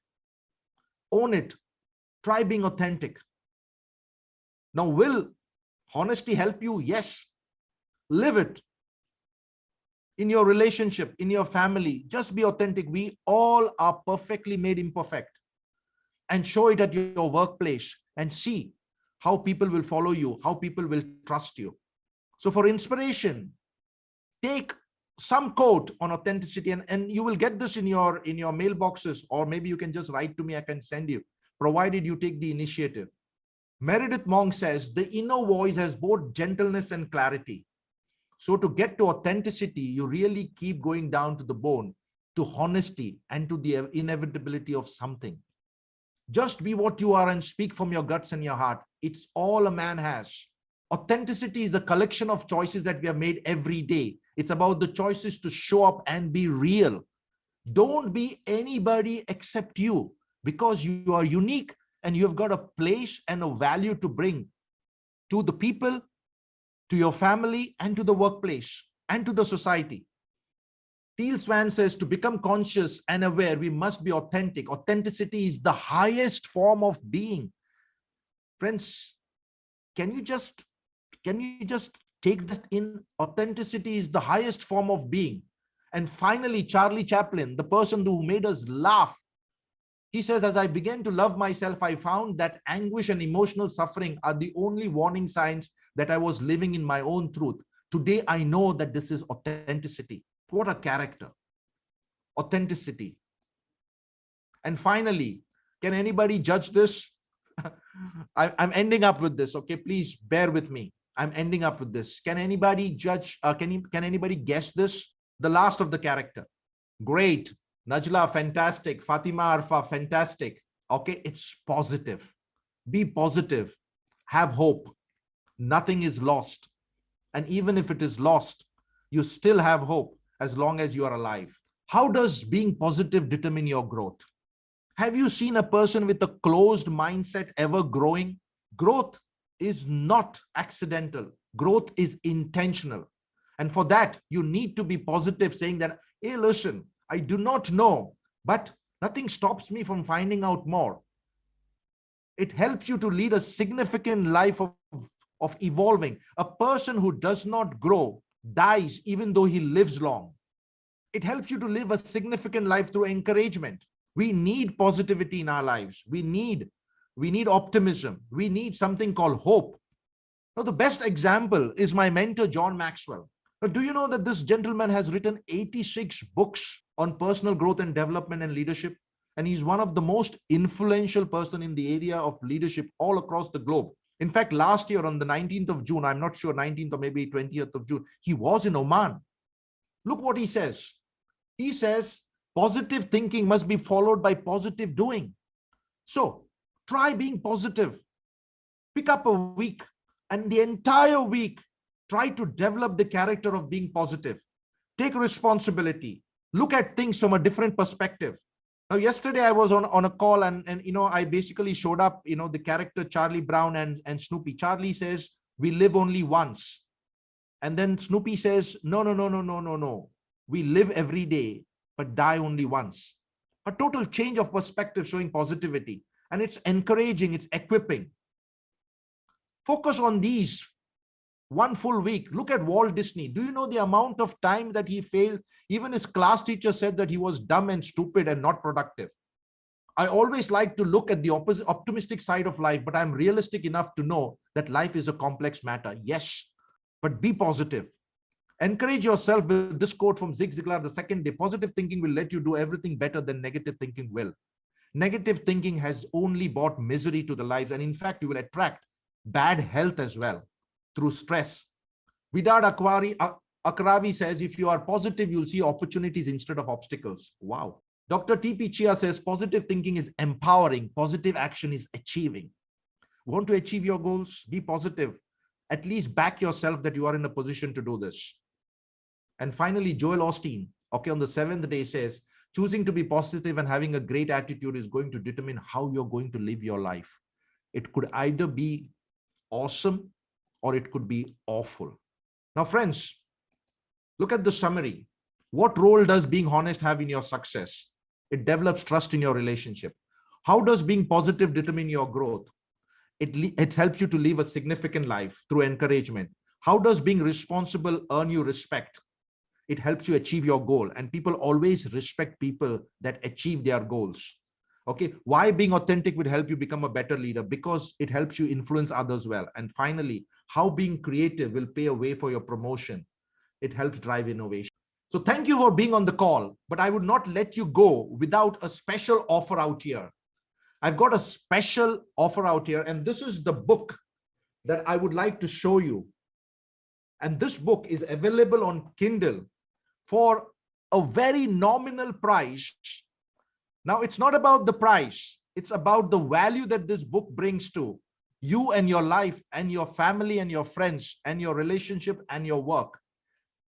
Own it. Try being authentic. Now, will honesty help you? Yes. Live it. In your relationship, in your family, just be authentic. We all are perfectly made imperfect. And show it at your workplace and see how people will follow you, how people will trust you. So for inspiration, take some quote on authenticity, and you will get this in your mailboxes, or maybe you can just write to me, I can send you, provided you take the initiative. Meredith Monk says, the inner voice has both gentleness and clarity. So to get to authenticity, you really keep going down to the bone, to honesty, and to the inevitability of something. Just be what you are and speak from your guts and your heart. It's all a man has. Authenticity is a collection of choices that we have made every day. It's about the choices to show up and be real. Don't be anybody except you, because you are unique and you've got a place and a value to bring to the people, to your family, and to the workplace, and to the society. Teal Swan says, to become conscious and aware, we must be authentic. Authenticity is the highest form of being. Friends, can you just take that in? Authenticity is the highest form of being. And finally, Charlie Chaplin, the person who made us laugh, he says, as I began to love myself, I found that anguish and emotional suffering are the only warning signs that I was living in my own truth. Today, I know that this is authenticity. What a character. Authenticity. And finally, can anybody judge this? I'm ending up with this, okay? Please bear with me. I'm ending up with this. Can anybody judge? Can anybody guess this? The last of the character. Great. Najla, fantastic. Fatima Arfa, fantastic. Okay, it's positive. Be positive. Have hope. Nothing is lost. And even if it is lost, you still have hope as long as you are alive. How does being positive determine your growth? Have you seen a person with a closed mindset ever growing? Growth is not accidental. Growth is intentional. And for that, you need to be positive, saying that, hey, listen, I do not know, but nothing stops me from finding out more. It helps you to lead a significant life of evolving. A person who does not grow dies even though he lives long. It helps you to live a significant life through encouragement. We need positivity in our lives. We need optimism. We need something called hope. Now, the best example is my mentor, John Maxwell. Now, do you know that this gentleman has written 86 books on personal growth and development and leadership? And he's one of the most influential person in the area of leadership all across the globe. In fact, last year on the 19th of June, I'm not sure, 19th or maybe 20th of June, he was in Oman. Look what he says. He says, positive thinking must be followed by positive doing. So try being positive. Pick up a week, and the entire week, try to develop the character of being positive. Take responsibility. Look at things from a different perspective. Now, yesterday I was on a call and I basically showed up, the character Charlie Brown and Snoopy. Charlie says, we live only once. And then Snoopy says, no. We live every day, but die only once. A total change of perspective showing positivity. And it's encouraging, it's equipping. Focus on these one full week. Look at Walt Disney. Do you know the amount of time that he failed? Even his class teacher said that he was dumb and stupid and not productive. I always like to look at the optimistic side of life, but I'm realistic enough to know that life is a complex matter. Yes, but be positive. Encourage yourself with this quote from Zig Ziglar, the second day. Positive thinking will let you do everything better than negative thinking will. Negative thinking has only brought misery to the lives. And in fact, you will attract bad health as well through stress. Vidar Akravi says, if you are positive, you'll see opportunities instead of obstacles. Wow. Dr. T.P. Chia says, positive thinking is empowering. Positive action is achieving. Want to achieve your goals? Be positive. At least back yourself that you are in a position to do this. And finally, Joel Osteen, on the 7th day says, choosing to be positive and having a great attitude is going to determine how you're going to live your life. It could either be awesome or it could be awful. Now, friends, look at the summary. What role does being honest have in your success? It develops trust in your relationship. How does being positive determine your growth? It helps you to live a significant life through encouragement. How does being responsible earn you respect? It helps you achieve your goal, and people always respect people that achieve their goals. Okay, why being authentic would help you become a better leader? Because it helps you influence others well. And finally, how being creative will pave a way for your promotion. It helps drive innovation. So thank you for being on the call, but I would not let you go without a special offer out here. I've got a special offer out here, and this is the book that I would like to show you. And this book is available on Kindle for a very nominal price. Now, it's not about the price. It's about the value that this book brings to you and your life and your family and your friends and your relationship and your work.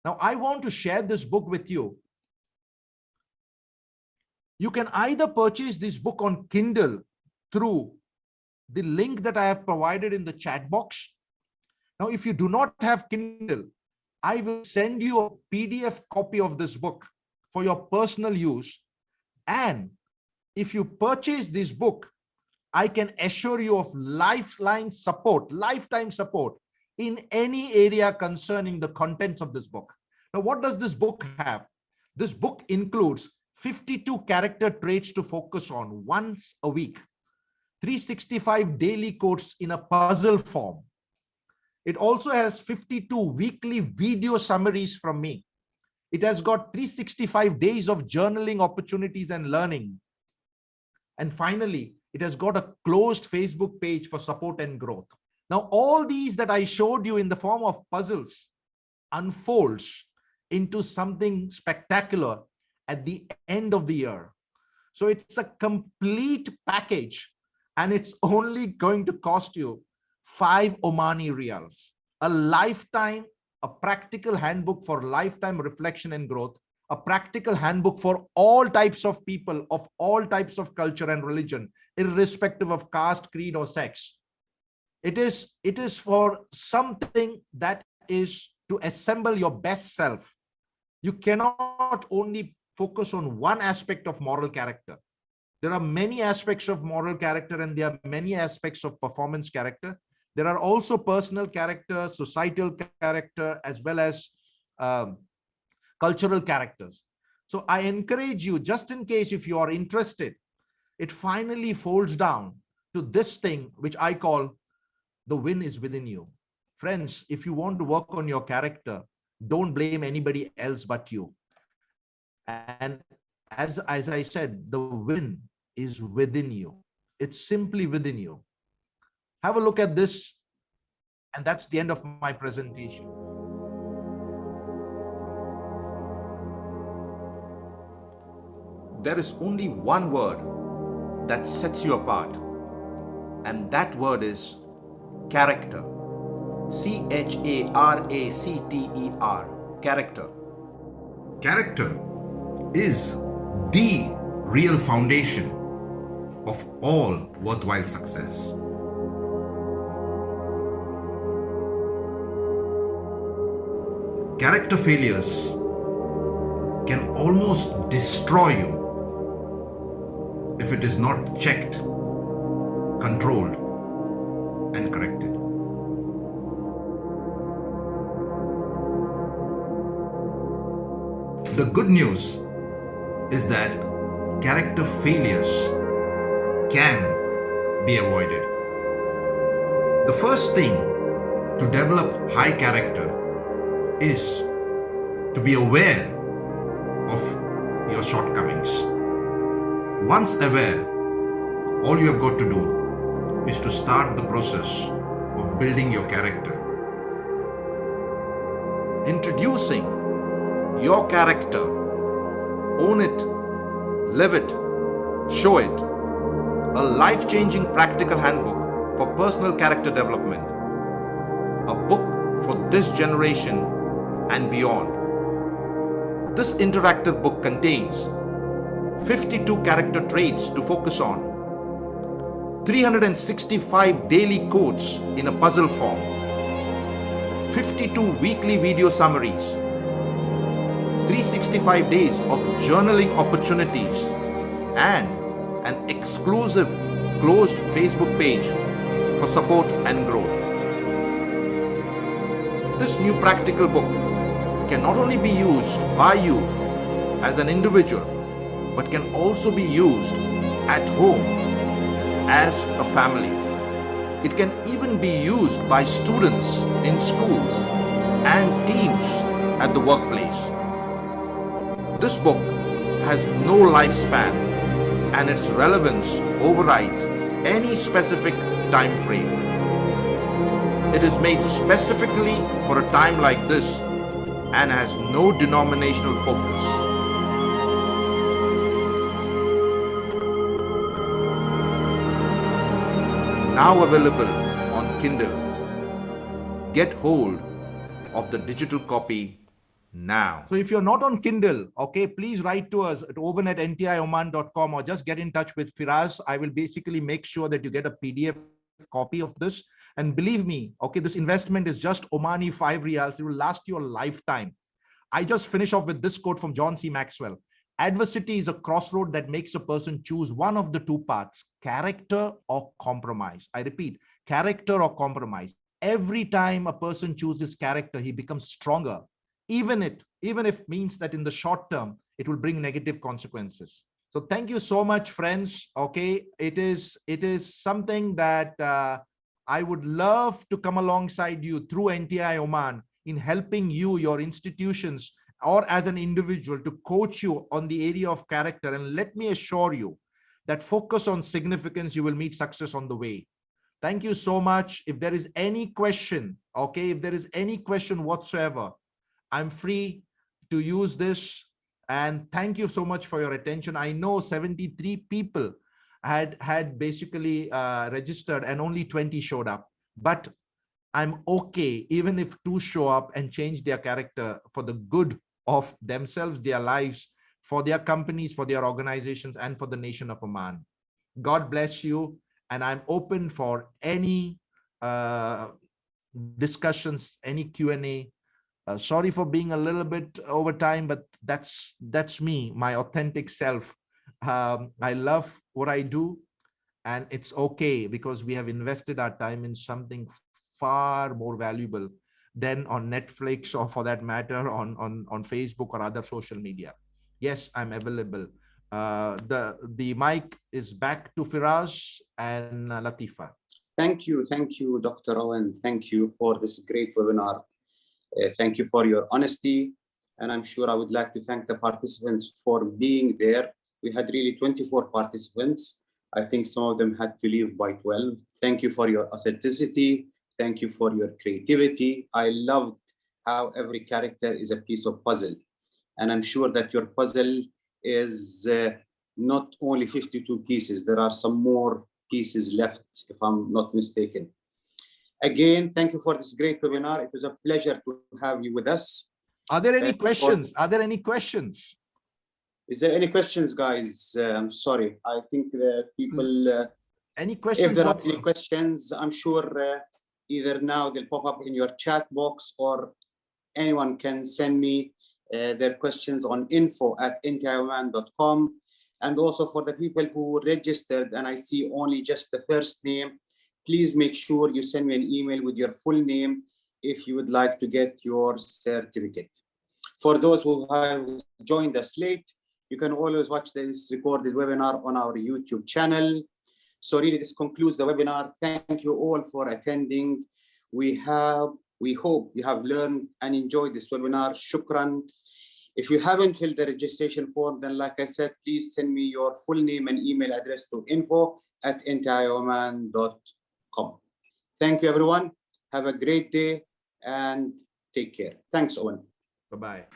Now, I want to share this book with you. You can either purchase this book on Kindle through the link that I have provided in the chat box. Now, if you do not have Kindle, I will send you a PDF copy of this book for your personal use. And if you purchase this book, I can assure you of lifetime support in any area concerning the contents of this book. Now, what does this book have? This book includes 52 character traits to focus on once a week, 365 daily quotes in a puzzle form. It also has 52 weekly video summaries from me. It has got 365 days of journaling opportunities and learning. And finally, it has got a closed Facebook page for support and growth. Now, all these that I showed you in the form of puzzles unfolds into something spectacular at the end of the year. So it's a complete package, and it's only going to cost you 5 Omani riyals, a lifetime, a practical handbook for lifetime reflection and growth, a practical handbook for all types of people of all types of culture and religion, irrespective of caste, creed, or sex. It is for something that is to assemble your best self. You cannot only focus on one aspect of moral character. There are many aspects of moral character, and there are many aspects of performance character. There are also personal character, societal character, as well as cultural characters. So I encourage you, just in case if you are interested, it finally folds down to this thing, which I call the win is within you. Friends, if you want to work on your character, don't blame anybody else but you. And as I said, the win is within you. It's simply within you. Have a look at this. And that's the end of my presentation. There is only one word that sets you apart, and that word is character. C-H-A-R-A-C-T-E-R, character. Character is the real foundation of all worthwhile success. Character failures can almost destroy you if it is not checked, controlled, and corrected. The good news is that character failures can be avoided. The first thing to develop high character is to be aware of your shortcomings. Once aware, all you have got to do is to start the process of building your character. Introducing your character. Own it, live it, show it. A life-changing practical handbook for personal character development. A book for this generation and beyond. This interactive book contains 52 character traits to focus on, 365 daily quotes in a puzzle form, 52 weekly video summaries, 365 days of journaling opportunities, and an exclusive closed Facebook page for support and growth. This new practical book can not only be used by you as an individual, but can also be used at home as a family. It can even be used by students in schools and teams at the workplace. This book has no lifespan, and its relevance overrides any specific time frame. It is made specifically for a time like this and has no denominational focus. now available on Kindle. Get hold of the digital copy now. So if you're not on Kindle, okay, please write to us at owen@ntioman.com or just get in touch with Firaz. I will basically make sure that you get a PDF copy of this. And believe me, okay, this investment is just Omani 5 riyals. It will last you a lifetime. I just finish off with this quote from John C. Maxwell. Adversity is a crossroad that makes a person choose one of the two paths, character or compromise. I repeat, character or compromise. Every time a person chooses character, he becomes stronger, even if means that in the short term, it will bring negative consequences. So thank you so much, friends. Okay, it is something that I would love to come alongside you through NTI Oman in helping you, your institutions, or as an individual to coach you on the area of character. And let me assure you that focus on significance, you will meet success on the way. Thank you so much. If there is any question, okay, if there is any question whatsoever, I'm free to use this. And thank you so much for your attention. I know 73 people had basically registered and only 20 showed up, but I'm okay even if 2 show up and change their character for the good of themselves, their lives, for their companies, for their organizations, and for the nation of Oman. God bless you. And I'm open for any discussions, any Q&A. Sorry for being a little bit over time, but that's me, my authentic self. I love what I do, and it's okay because we have invested our time in something far more valuable than on Netflix, or for that matter on Facebook or other social media. Yes, I'm available. The mic is back to Firaz and Latifa. Thank you, Dr. Owen. Thank you for this great webinar. Thank you for your honesty, and I'm sure I would like to thank the participants for being there. We had really 24 participants. I think some of them had to leave by 12. Thank you for your authenticity. Thank you for your creativity. I loved how every character is a piece of puzzle. And I'm sure that your puzzle is not only 52 pieces. There are some more pieces left, if I'm not mistaken. Again, thank you for this great webinar. It was a pleasure to have you with us. Are there any questions? Are there any questions? Is there any questions, guys? I'm sorry. I think the people... any questions? If there are any questions, I'm sure either now they'll pop up in your chat box, or anyone can send me their questions on info@ntioman.com. And also for the people who registered and I see only just the first name, please make sure you send me an email with your full name if you would like to get your certificate. For those who have joined us late, you can always watch this recorded webinar on our YouTube channel. So really, this concludes the webinar. Thank you all for attending. We hope you have learned and enjoyed this webinar. Shukran. If you haven't filled the registration form, then like I said, please send me your full name and email address to info@ntioman.com. Thank you, everyone. Have a great day and take care. Thanks, Owen. Bye-bye.